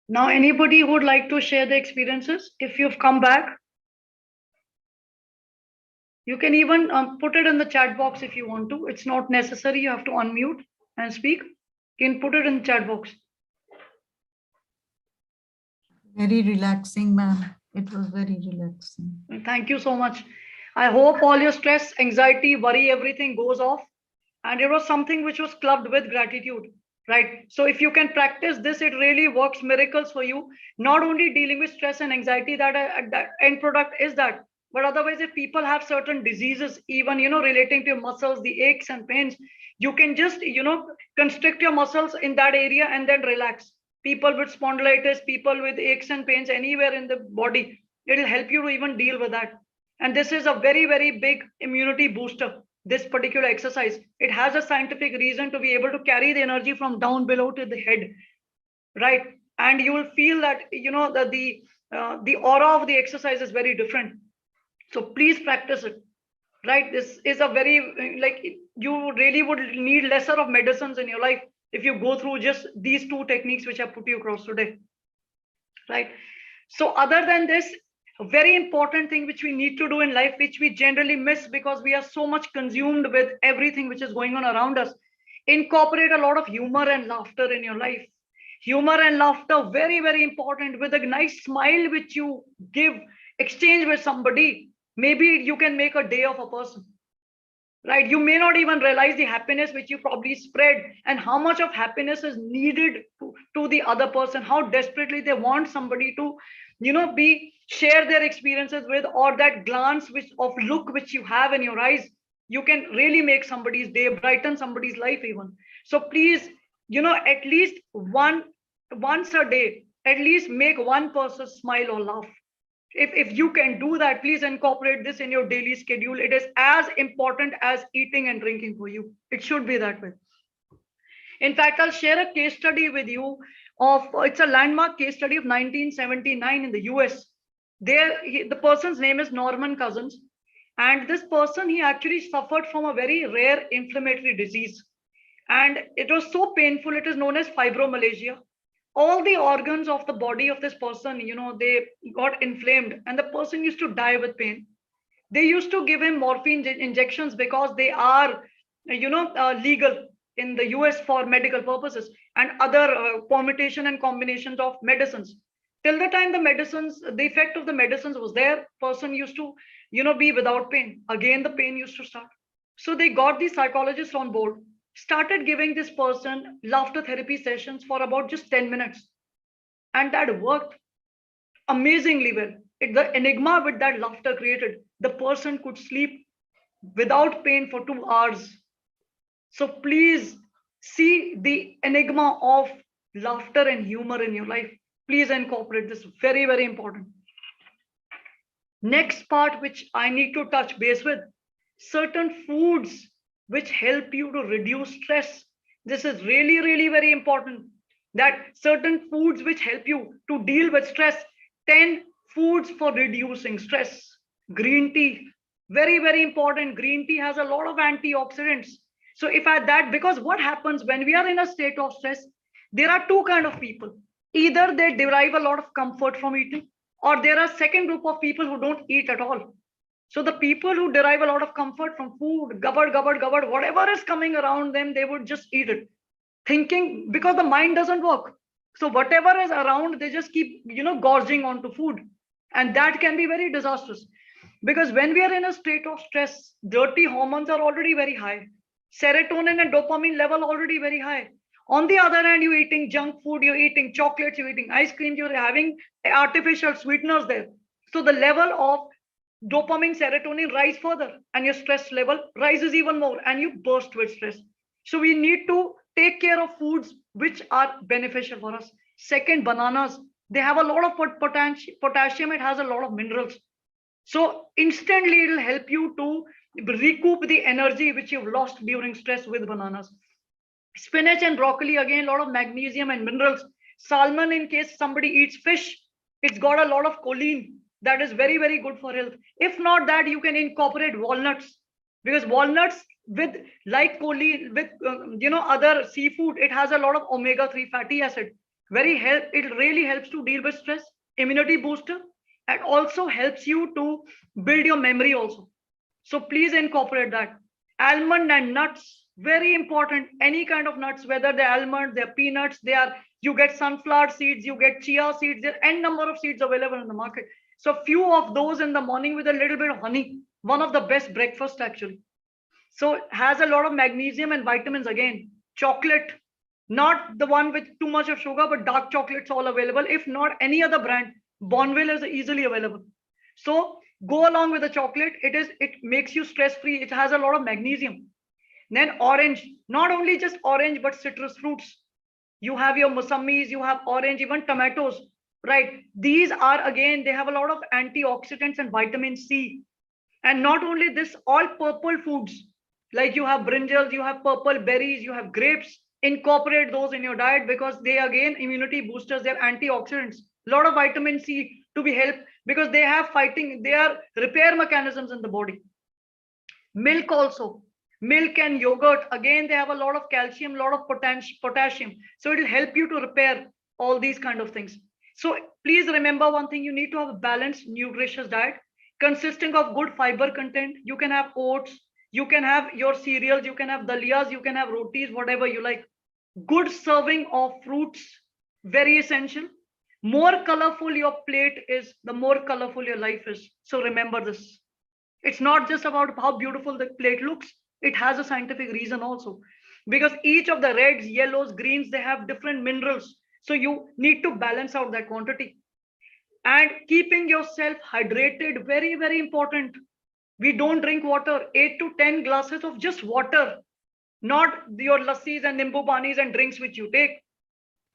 Now, anybody who would like to share the experiences, if you've come back, you can even put it in the chat box if you want to. It's not necessary, you have to unmute and speak. You can put it in the chat box. Very relaxing, ma'am. It was very relaxing. Thank you so much. I hope all your stress, anxiety, worry, everything goes off. And it was something which was clubbed with gratitude, right? So if you can practice this, it really works miracles for you. Not only dealing with stress and anxiety, that end product is that, but otherwise, if people have certain diseases, even, relating to your muscles, the aches and pains, you can just, constrict your muscles in that area and then relax. People with spondylitis, people with aches and pains anywhere in the body, it'll help you to even deal with that. And this is a very, very big immunity booster. This particular exercise, it has a scientific reason to be able to carry the energy from down below to the head, right? And you will feel that, that the aura of the exercise is very different. So please practice it, right? This is a very, like, you really would need lesser of medicines in your life if you go through just these two techniques which I put you across today, right? So other than this, a very important thing which we need to do in life, which we generally miss because we are so much consumed with everything which is going on around us, incorporate a lot of humor and laughter in your life. Humor and laughter, very, very important. With a nice smile which you give, exchange with somebody, maybe you can make a day of a person, right? You may not even realize the happiness which you probably spread and how much of happiness is needed to the other person, how desperately they want somebody to, share their experiences with, or that glance of look which you have in your eyes, you can really make somebody's day, brighten somebody's life even. So please, at least once a day, at least make one person smile or laugh. If you can do that, please incorporate this in your daily schedule. It is as important as eating and drinking for you. It should be that way. In fact, I'll share a case study with you it's a landmark case study of 1979 in the US. The person's name is Norman Cousins. And this person, he actually suffered from a very rare inflammatory disease. And it was so painful, it is known as fibromyalgia. All the organs of the body of this person, they got inflamed and the person used to die with pain. They used to give him morphine injections because they are, legal in the US for medical purposes, and other permutation and combinations of medicines. Till the time the effect of the medicines was there, person used to, be without pain. Again, the pain used to start. So they got the psychologists on board, started giving this person laughter therapy sessions for about just 10 minutes. And that worked amazingly well. The enigma with that laughter created, the person could sleep without pain for 2 hours. So please see the enigma of laughter and humor in your life. Please incorporate this. Very, very important. Next part, which I need to touch base with, certain foods which help you to reduce stress. This is really, really very important, that certain foods which help you to deal with stress. 10 foods for reducing stress. Green tea, very, very important. Green tea has a lot of antioxidants. So if I because what happens when we are in a state of stress, there are two kind of people. Either they derive a lot of comfort from eating, or there are second group of people who don't eat at all. So the people who derive a lot of comfort from food, gobbled, whatever is coming around them, they would just eat it, thinking, because the mind doesn't work. So whatever is around, they just keep, gorging onto food. And that can be very disastrous. Because when we are in a state of stress, dirty hormones are already very high. Serotonin and dopamine level already very high. On the other hand, you're eating junk food, you're eating chocolates, you're eating ice cream, you're having artificial sweeteners there. So the level of dopamine, serotonin rise further, and your stress level rises even more, and you burst with stress. So we need to take care of foods which are beneficial for us. Second, bananas, they have a lot of potassium, it has a lot of minerals. So instantly it'll help you to recoup the energy which you've lost during stress with bananas. Spinach and broccoli, again, a lot of magnesium and minerals. Salmon, in case somebody eats fish, it's got a lot of choline. That is very, very good for health. If not that, you can incorporate walnuts, because walnuts with choline, with other seafood, it has a lot of omega-3 fatty acid. It really helps to deal with stress, immunity booster, and also helps you to build your memory also. So please incorporate that. Almond and nuts, very important. Any kind of nuts, whether they're almonds, they're peanuts, you get sunflower seeds, you get chia seeds, there are n number of seeds available in the market. So few of those in the morning with a little bit of honey, one of the best breakfast actually. So has a lot of magnesium and vitamins again. Chocolate, not the one with too much of sugar, but dark chocolates all available. If not any other brand, Bonville is easily available. So go along with the chocolate. It makes you stress free. It has a lot of magnesium. Then orange, not only just orange, but citrus fruits. You have your musammis, you have orange, even tomatoes, right? These are, again, they have a lot of antioxidants and vitamin C. And not only this, all purple foods, like you have brinjals, you have purple berries, you have grapes. Incorporate those in your diet, because they, again, immunity boosters, they're antioxidants. A lot of vitamin C to be helped, because they are repair mechanisms in the body. Milk also. Milk and yogurt, again, they have a lot of calcium, a lot of potassium. So it will help you to repair all these kind of things. So please remember one thing, you need to have a balanced, nutritious diet consisting of good fiber content. You can have oats, you can have your cereals, you can have dalias, you can have rotis, whatever you like. Good serving of fruits, very essential. More colorful your plate is, the more colorful your life is. So remember this. It's not just about how beautiful the plate looks. It has a scientific reason also, because each of the reds, yellows, greens, they have different minerals. So you need to balance out that quantity. And keeping yourself hydrated, very, very important. We don't drink water, 8 to 10 glasses of just water, not your lassis and nimbu panis and drinks which you take.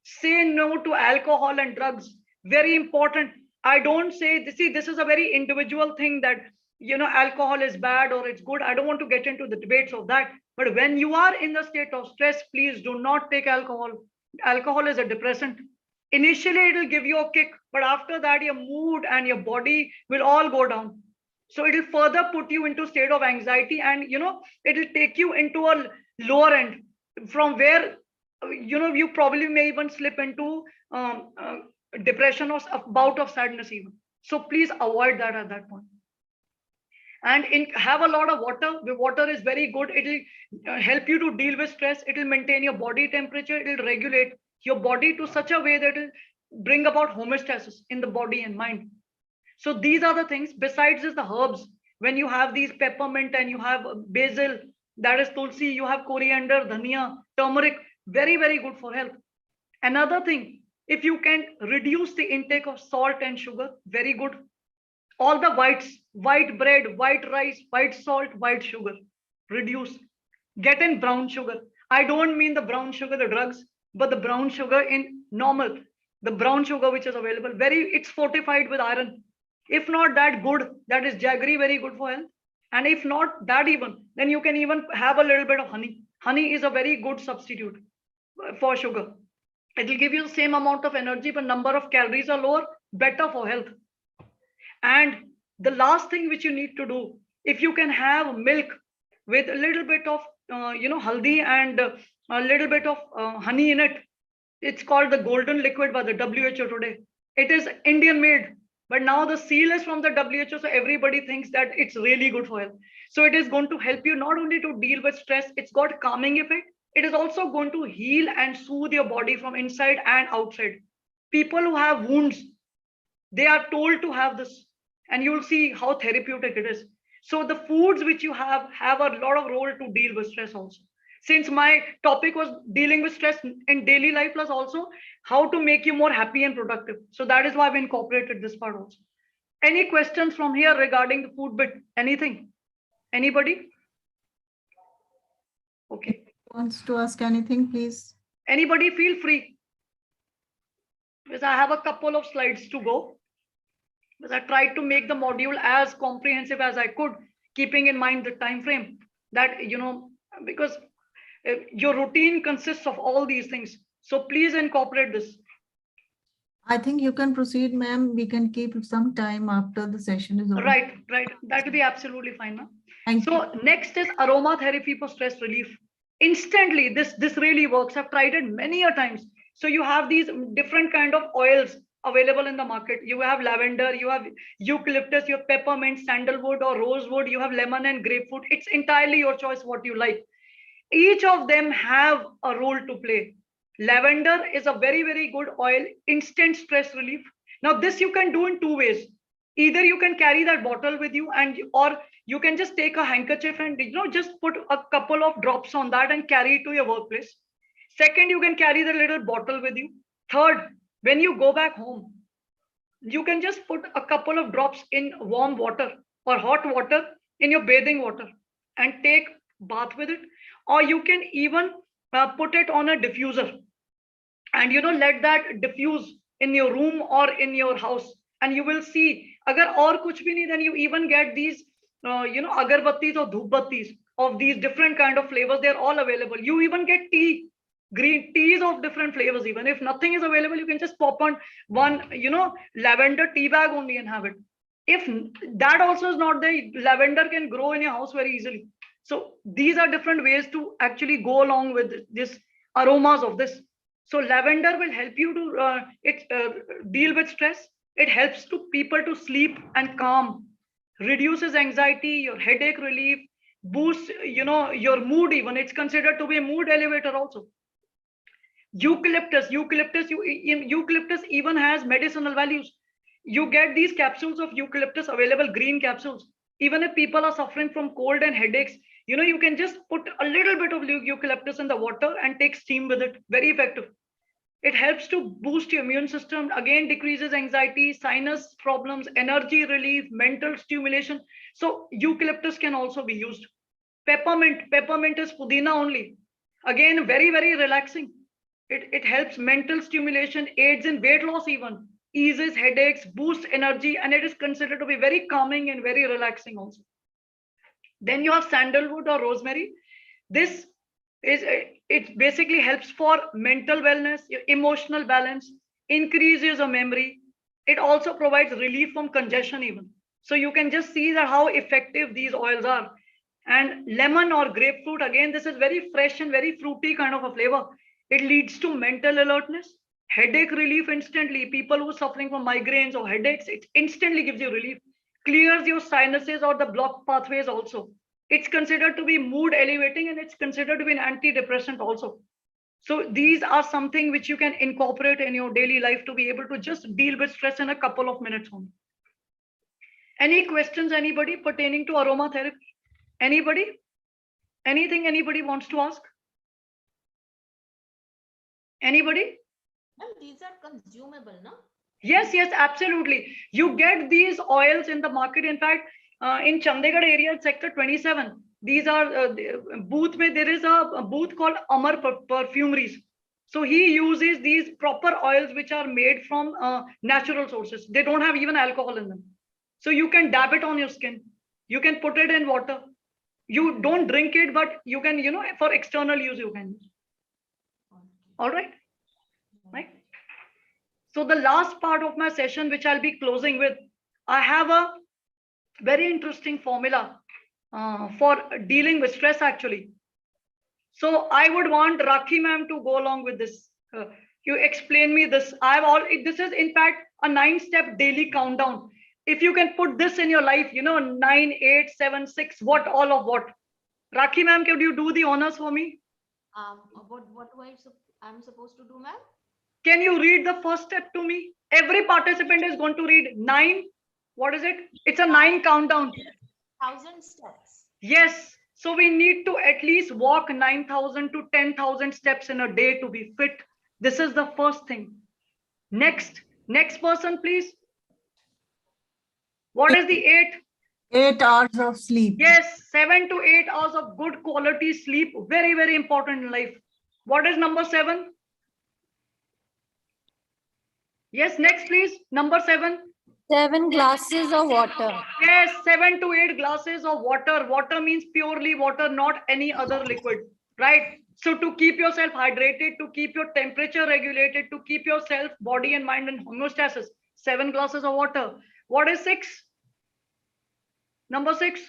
Say no to alcohol and drugs. Very important. I don't say, see, this is a very individual thing that, alcohol is bad or it's good. I don't want to get into the debates of that. But when you are in the state of stress, please do not take alcohol. Alcohol is a depressant. Initially, it will give you a kick, but after that, your mood and your body will all go down. So it will further put you into state of anxiety, and it will take you into a lower end from where you probably may even slip into depression or a bout of sadness even. So please avoid that at that point. And have a lot of water. The water is very good. It will help you to deal with stress. It will maintain your body temperature. It will regulate your body to such a way that it will bring about homeostasis in the body and mind. So these are the things. Besides is the herbs. When you have these peppermint and you have basil, that is tulsi, you have coriander, dhania, turmeric, very, very good for health. Another thing, if you can reduce the intake of salt and sugar, very good. All the whites, white bread, white rice, white salt, white sugar, reduce. Get in brown sugar. I don't mean the brown sugar, the drugs, but the brown sugar in normal, the brown sugar which is available, it's fortified with iron. If not that good, that is jaggery, very good for health. And if not that even, then you can even have a little bit of honey. Honey is a very good substitute for sugar. It will give you the same amount of energy, but number of calories are lower, better for health. And the last thing which you need to do, if you can have milk with a little bit of, haldi and a little bit of honey in it, it's called the golden liquid by the WHO today. It is Indian made, but now the seal is from the WHO, so everybody thinks that it's really good for health. So it is going to help you not only to deal with stress, it's got calming effect. It is also going to heal and soothe your body from inside and outside. People who have wounds, they are told to have this, and you'll see how therapeutic it is. So the foods which you have a lot of role to deal with stress also. Since my topic was dealing with stress in daily life, plus also how to make you more happy and productive. So that is why I've incorporated this part also. Any questions from here regarding the food bit? Anything? Anybody? Okay. Wants to ask anything, please? Anybody, feel free. Because I have a couple of slides to go. Because I tried to make the module as comprehensive as I could, keeping in mind the time frame that, because your routine consists of all these things. So please incorporate this. I think you can proceed, ma'am. We can keep some time after the session is over. Right. That will be absolutely fine, ma'am. Thank you. Next is aromatherapy for stress relief. Instantly, this really works. I've tried it many a times. So you have these different kind of oils available in the market. You have lavender, you have eucalyptus, you have peppermint, sandalwood or rosewood, you have lemon and grapefruit. It's entirely your choice what you like. Each of them have a role to play. Lavender is a very, very good oil, instant stress relief. Now this you can do in two ways. Either you can carry that bottle with you, or you can just take a handkerchief and just put a couple of drops on that and carry it to your workplace. Second, you can carry the little bottle with you. Third, when you go back home, you can just put a couple of drops in warm water or hot water in your bathing water and take bath with it. Or you can even put it on a diffuser and let that diffuse in your room or in your house, and you will see agar aur kuch bhi nahi, then you even get these agarbattis or dhupbattis of these different kind of flavors. They're all available. You even get green teas of different flavors. Even if nothing is available, you can just pop on one lavender tea bag only and have it. If that also is not there, lavender can grow in your house very easily. So these are different ways to actually go along with this aromas of this. So lavender will help you to deal with stress. It helps to people to sleep and calm, reduces anxiety, your headache relief, boosts your mood. Even it's considered to be a mood elevator also. Eucalyptus even has medicinal values. You get these capsules of eucalyptus available, green capsules. Even if people are suffering from cold and headaches, you can just put a little bit of eucalyptus in the water and take steam with it. Very effective. It helps to boost your immune system, again decreases anxiety, sinus problems, energy relief, mental stimulation. So eucalyptus can also be used. Peppermint is pudina only. Again, very, very relaxing. It helps mental stimulation, aids in weight loss even, eases headaches, boosts energy, and it is considered to be very calming and very relaxing also. Then you have sandalwood or rosemary. This is, it basically helps for mental wellness, emotional balance, increases your memory. It also provides relief from congestion even. So you can just see that how effective these oils are. And lemon or grapefruit, again, this is very fresh and very fruity kind of a flavor. It leads to mental alertness, headache relief instantly. People who are suffering from migraines or headaches, it instantly gives you relief, clears your sinuses or the blocked pathways also. It's considered to be mood elevating, and it's considered to be an antidepressant also. So these are something which you can incorporate in your daily life to be able to just deal with stress in a couple of minutes only. Any questions, anybody, pertaining to aromatherapy? Anybody? Anything anybody wants to ask? Anybody? Ma'am, these are consumable, no? Yes, yes, absolutely. You get these oils in the market. In fact, in Chandigarh area, sector 27, these are booth. There is a booth called Amar Perfumeries. So he uses these proper oils which are made from natural sources. They don't have even alcohol in them. So you can dab it on your skin. You can put it in water. You don't drink it, but you can, for external use, you can use. All right. Right. So the last part of my session, which I'll be closing with, I have a very interesting formula for dealing with stress actually. So I would want Rakhi ma'am to go along with this. You explain me this. This is in fact a 9-step daily countdown. If you can put this in your life, 9, 8, 7, 6, what, all of what. Rakhi ma'am, could you do the honors for me? What I'm supposed to do, ma'am? Can you read the first step to me? Every participant is going to read 9. What is it? It's a 9 countdown. 1,000 steps. Yes. So we need to at least walk 9,000 to 10,000 steps in a day to be fit. This is the first thing. Next person, please. What is the 8? 8 hours of sleep. Yes, 7 to 8 hours of good quality sleep. Very, very important in life. What is number 7? Yes, next please. Number 7. 7 glasses of water. Yes, 7 to 8 glasses of water. Water means purely water, not any other liquid, right? So to keep yourself hydrated, to keep your temperature regulated, to keep yourself, body and mind in homeostasis, 7 glasses of water. What is 6? Number 6.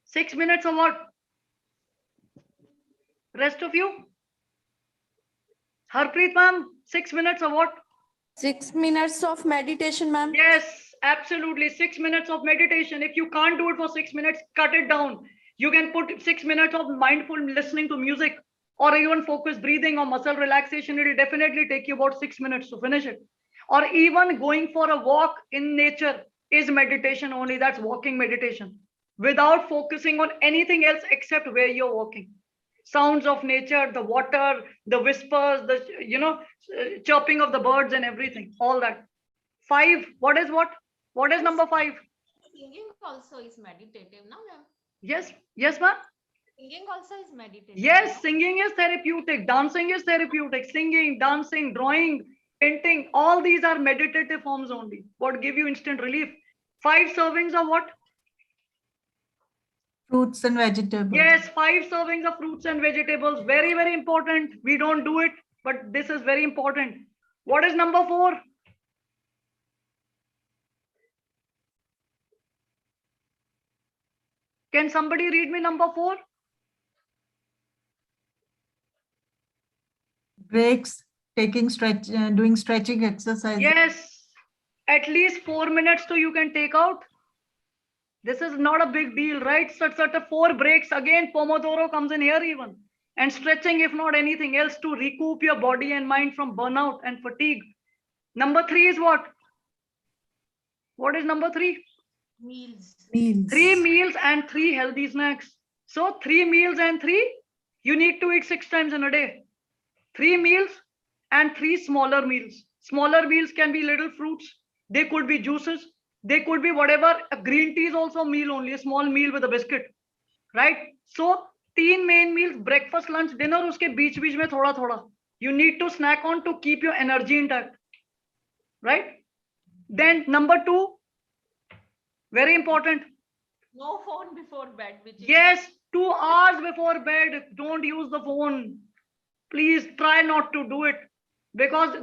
6 minutes of what? Rest of you? Harpreet ma'am, 6 minutes of what? 6 minutes of meditation, ma'am. Yes, absolutely. 6 minutes of meditation. If you can't do it for 6 minutes, cut it down. You can put 6 minutes of mindful listening to music, or even focused breathing or muscle relaxation. It will definitely take you about 6 minutes to finish it. Or even going for a walk in nature is meditation only. That's walking meditation without focusing on anything else except where you're walking. Sounds of nature, the water, the whispers, the chirping of the birds and everything, all that. 5. What is what? What is number 5? Singing also is meditative, no, ma'am? Yes, ma'am. Singing also is meditative. Yes, singing is therapeutic. Dancing is therapeutic. Singing, dancing, drawing, painting, all these are meditative forms only. What give you instant relief? 5 servings of what? Fruits and vegetables. Yes, 5 servings of fruits and vegetables. Very, very important. We don't do it, but this is very important. What is number 4? Can somebody read me number 4? Breaks, doing stretching exercise. Yes, at least 4 minutes so you can take out. This is not a big deal, right? So 4 breaks. Again, Pomodoro comes in here even. And stretching, if not anything else, to recoup your body and mind from burnout and fatigue. Number 3 is what? What is number 3? Meals. 3 meals and 3 healthy snacks. So 3 meals and 3, you need to eat 6 times in a day. 3 meals, and 3 smaller meals. Smaller meals can be little fruits. They could be juices. They could be whatever. A green tea is also a meal only, a small meal with a biscuit, right? So 3 main meals, breakfast, lunch, dinner, uske beech mein thoda thoda. You need to snack on to keep your energy intact, right? Then number 2, very important. No phone before bed. Yes, 2 hours before bed, don't use the phone. Please try not to do it, because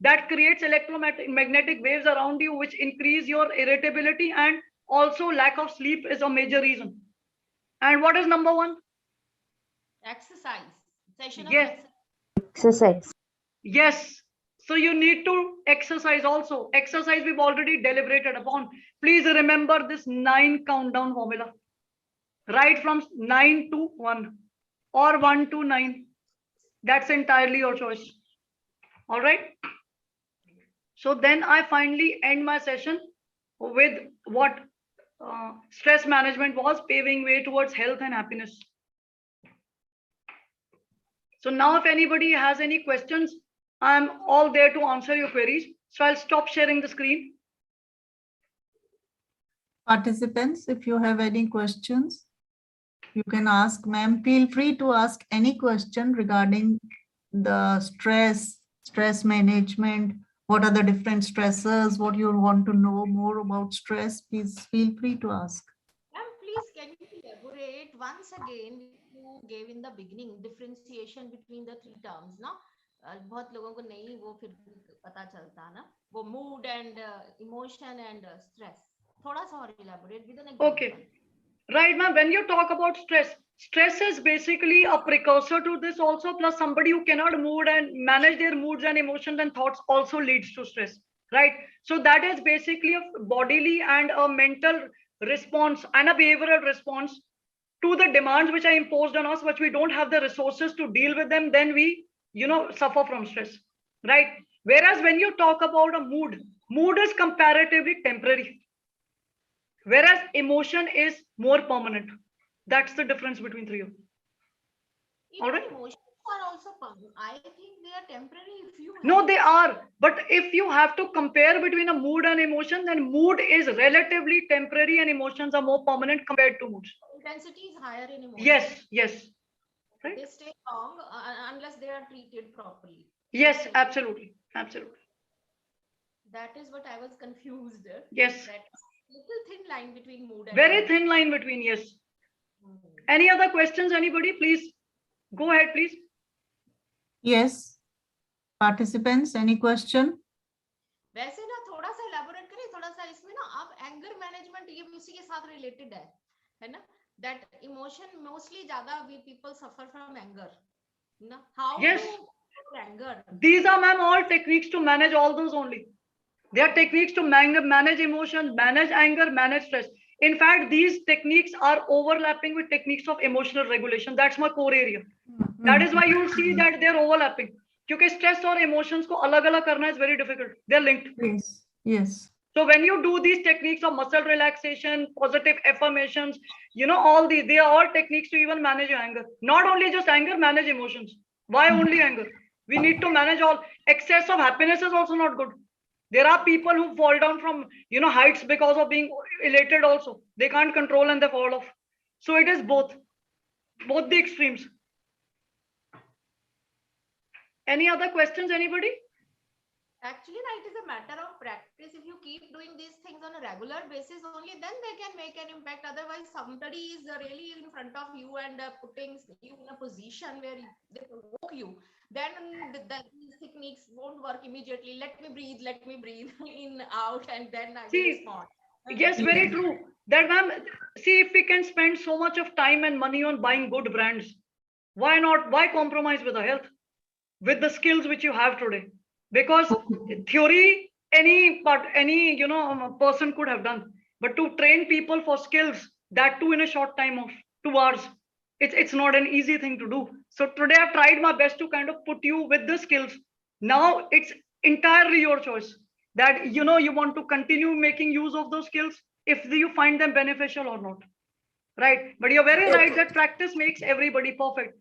that creates electromagnetic waves around you, which increase your irritability, and also lack of sleep is a major reason. And what is number 1? Exercise. Session of Yes. exercise. Yes. So you need to exercise also. Exercise we've already deliberated upon. Please remember this 9 countdown formula. Right from 9 to 1 or 1 to 9. That's entirely your choice. All right. So then I finally end my session with what stress management was, paving way towards health and happiness. So now if anybody has any questions, I'm all there to answer your queries. So I'll stop sharing the screen. Participants, if you have any questions, you can ask, ma'am. Feel free to ask any question regarding the stress management. What are the different stressors? What you want to know more about stress? Please feel free to ask. Ma'am, please can you elaborate once again? You gave in the beginning differentiation between the 3 terms, no? बहुत लोगों को नहीं वो फिर पता चलता ना, वो mood and emotion and stress. थोड़ा सा और elaborate with an example. Okay. Right, ma'am. When you talk about stress, stress is basically a precursor to this also, plus somebody who cannot mood and manage their moods and emotions and thoughts also leads to stress, right? So that is basically a bodily and a mental response and a behavioral response to the demands which are imposed on us, which we don't have the resources to deal with them, then we, suffer from stress, right? Whereas when you talk about a mood is comparatively temporary. Whereas emotion is more permanent. That's the difference between 3 of them. All right. Emotions are also permanent. I think they are temporary if you. No, they are. But if you have to compare between a mood and emotion, then mood is relatively temporary and emotions are more permanent compared to moods. Intensity is higher in emotion. Yes. Right? They stay long unless they are treated properly. Yes, absolutely. That is what I was confused. Yes. That little thin line between mood and very thin line between, yes. Any other questions, anybody? Please go ahead, please. Yes. Participants, any question? वैसे ना थोड़ा सा elaborate करें, थोड़ा सा इसमें ना आप anger management ये उसी के साथ related है ना? That emotion mostly ज़्यादा we people suffer from anger. ना? How yes. to anger? These are, ma'am, all techniques to manage all those only. They are techniques to manage emotions, manage anger, manage stress. In fact, these techniques are overlapping with techniques of emotional regulation. That's my core area. That is why you will see that they're overlapping. Because stress or emotions ko alag-alag karna is very difficult. They're linked. Yes. So when you do these techniques of muscle relaxation, positive affirmations, all these, they are all techniques to even manage your anger. Not only just anger, manage emotions. Why only anger? We need to manage all. Excess of happiness is also not good. There are people who fall down from, heights because of being elated also. They can't control and they fall off. So it is both the extremes. Any other questions, anybody? Actually, it is a matter of practice. If you keep doing these things on a regular basis, only then they can make an impact. Otherwise, somebody is really in front of you and putting you in a position where they provoke you. Then these techniques won't work immediately. Let me breathe in, out, and then I will respond. Yes, very true. That, ma'am, see, if we can spend so much of time and money on buying good brands, why not? Why compromise with the health, with the skills which you have today? Because theory, any person could have done, but to train people for skills, that too in a short time of 2 hours, it's not an easy thing to do. So today I've tried my best to kind of put you with the skills. Now it's entirely your choice that you want to continue making use of those skills if you find them beneficial or not, right? But you're very right that practice makes everybody perfect.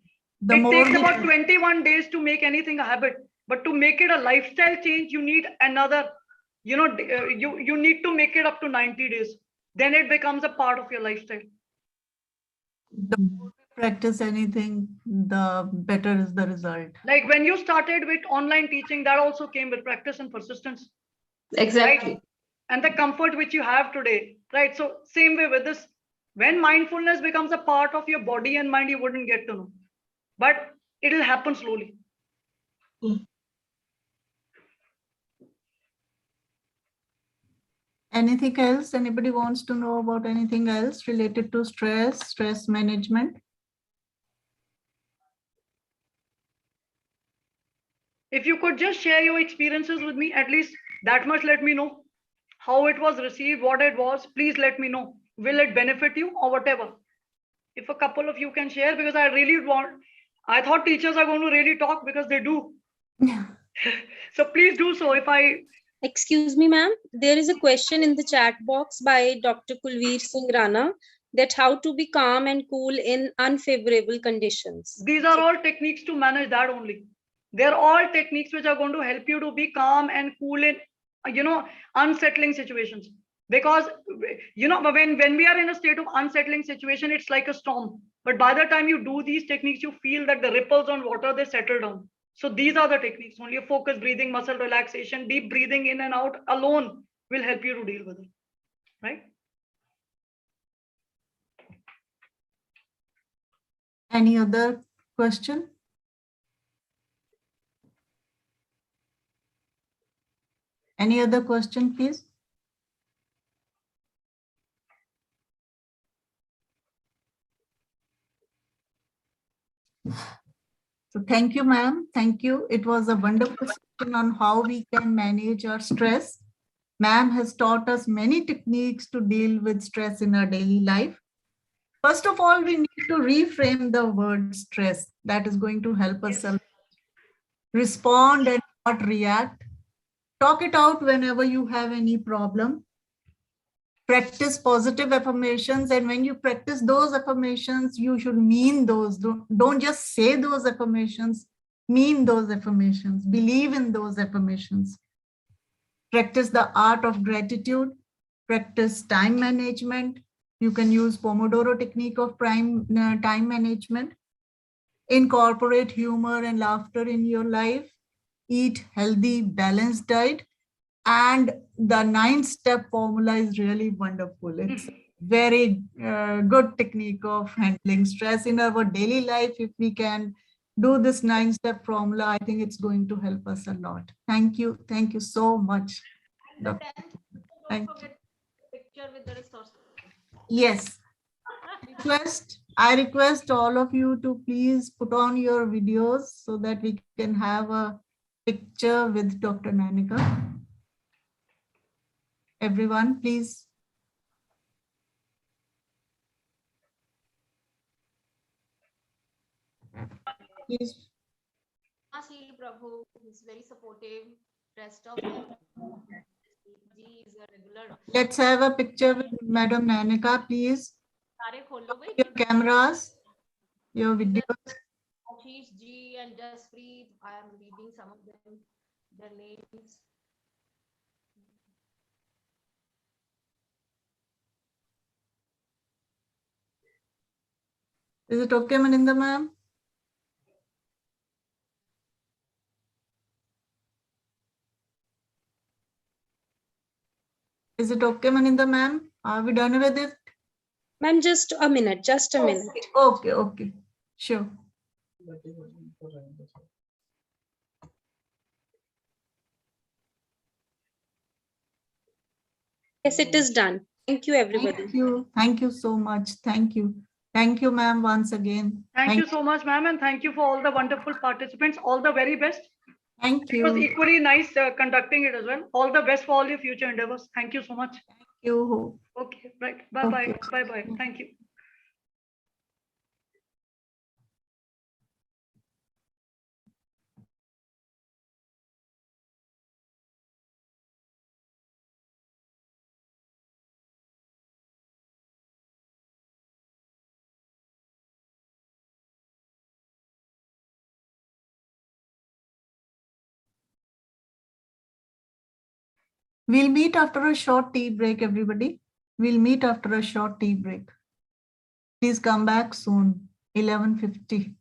It takes about 21 days to make anything a habit. But to make it a lifestyle change, you need another, you need to make it up to 90 days. Then it becomes a part of your lifestyle. The more we practice anything, the better is the result. Like when you started with online teaching, that also came with practice and persistence. Exactly. Right? And the comfort which you have today, right? So same way with this, when mindfulness becomes a part of your body and mind, you wouldn't get to know, but it'll happen slowly. Anything else? Anybody wants to know about anything else related to stress management? If you could just share your experiences with me, at least that much, let me know how it was received, what it was. Please let me know. Will it benefit you or whatever? If a couple of you can share, because I really want, I thought teachers are going to really talk because they do. So please do so. Excuse me, ma'am. There is a question in the chat box by Dr. Kulveer Singh Rana that how to be calm and cool in unfavorable conditions. These are all techniques to manage that only. They're all techniques which are going to help you to be calm and cool in, unsettling situations. Because, when we are in a state of unsettling situation, it's like a storm. But by the time you do these techniques, you feel that the ripples on water, they settle down. So these are the techniques. Only focus breathing, muscle relaxation, deep breathing in and out alone will help you to deal with it. Right? Any other question? Any other question, please? So thank you, ma'am. Thank you. It was a wonderful session on how we can manage our stress. Ma'am has taught us many techniques to deal with stress in our daily life. First of all, we need to reframe the word stress. That is going to help us respond and not react. Talk it out whenever you have any problem. Practice positive affirmations, and when you practice those affirmations, you should mean those. Don't just say those affirmations, mean those affirmations, believe in those affirmations. Practice the art of gratitude, practice time management. You can use Pomodoro technique of time management. Incorporate humor and laughter in your life. Eat healthy, balanced diet. And the 9-step formula is really wonderful. It's a very good technique of handling stress in our daily life. If we can do this 9-step formula, I think it's going to help us a lot. Thank you. Thank you so much. Thank you. Picture with the resources. Yes. I request all of you to please put on your videos so that we can have a picture with Dr. Nanika. Everyone, please. Please. Prabhu is very supportive. Rest of them. Is a regular. Let's have a picture with Madam Nanika, please. Your cameras, your videos. Ashish Ji and Jaspreet, I am reading some of them, their names. Is it okay, Maninda ma'am? Is it okay, Maninda ma'am? Are we done with it? Ma'am, just a minute, just a minute. Okay, okay, sure. Yes, it is done. Thank you, everybody. Thank you so much. Thank you, ma'am, once again. Thank you so much, ma'am, and thank you for all the wonderful participants. All the very best. Thank you. It was equally nice conducting it as well. All the best for all your future endeavors. Thank you so much. Thank you. Okay, right. Bye-bye. Bye-bye. Thank you. We'll meet after a short tea break, everybody. We'll meet after a short tea break. Please come back soon, 11:50.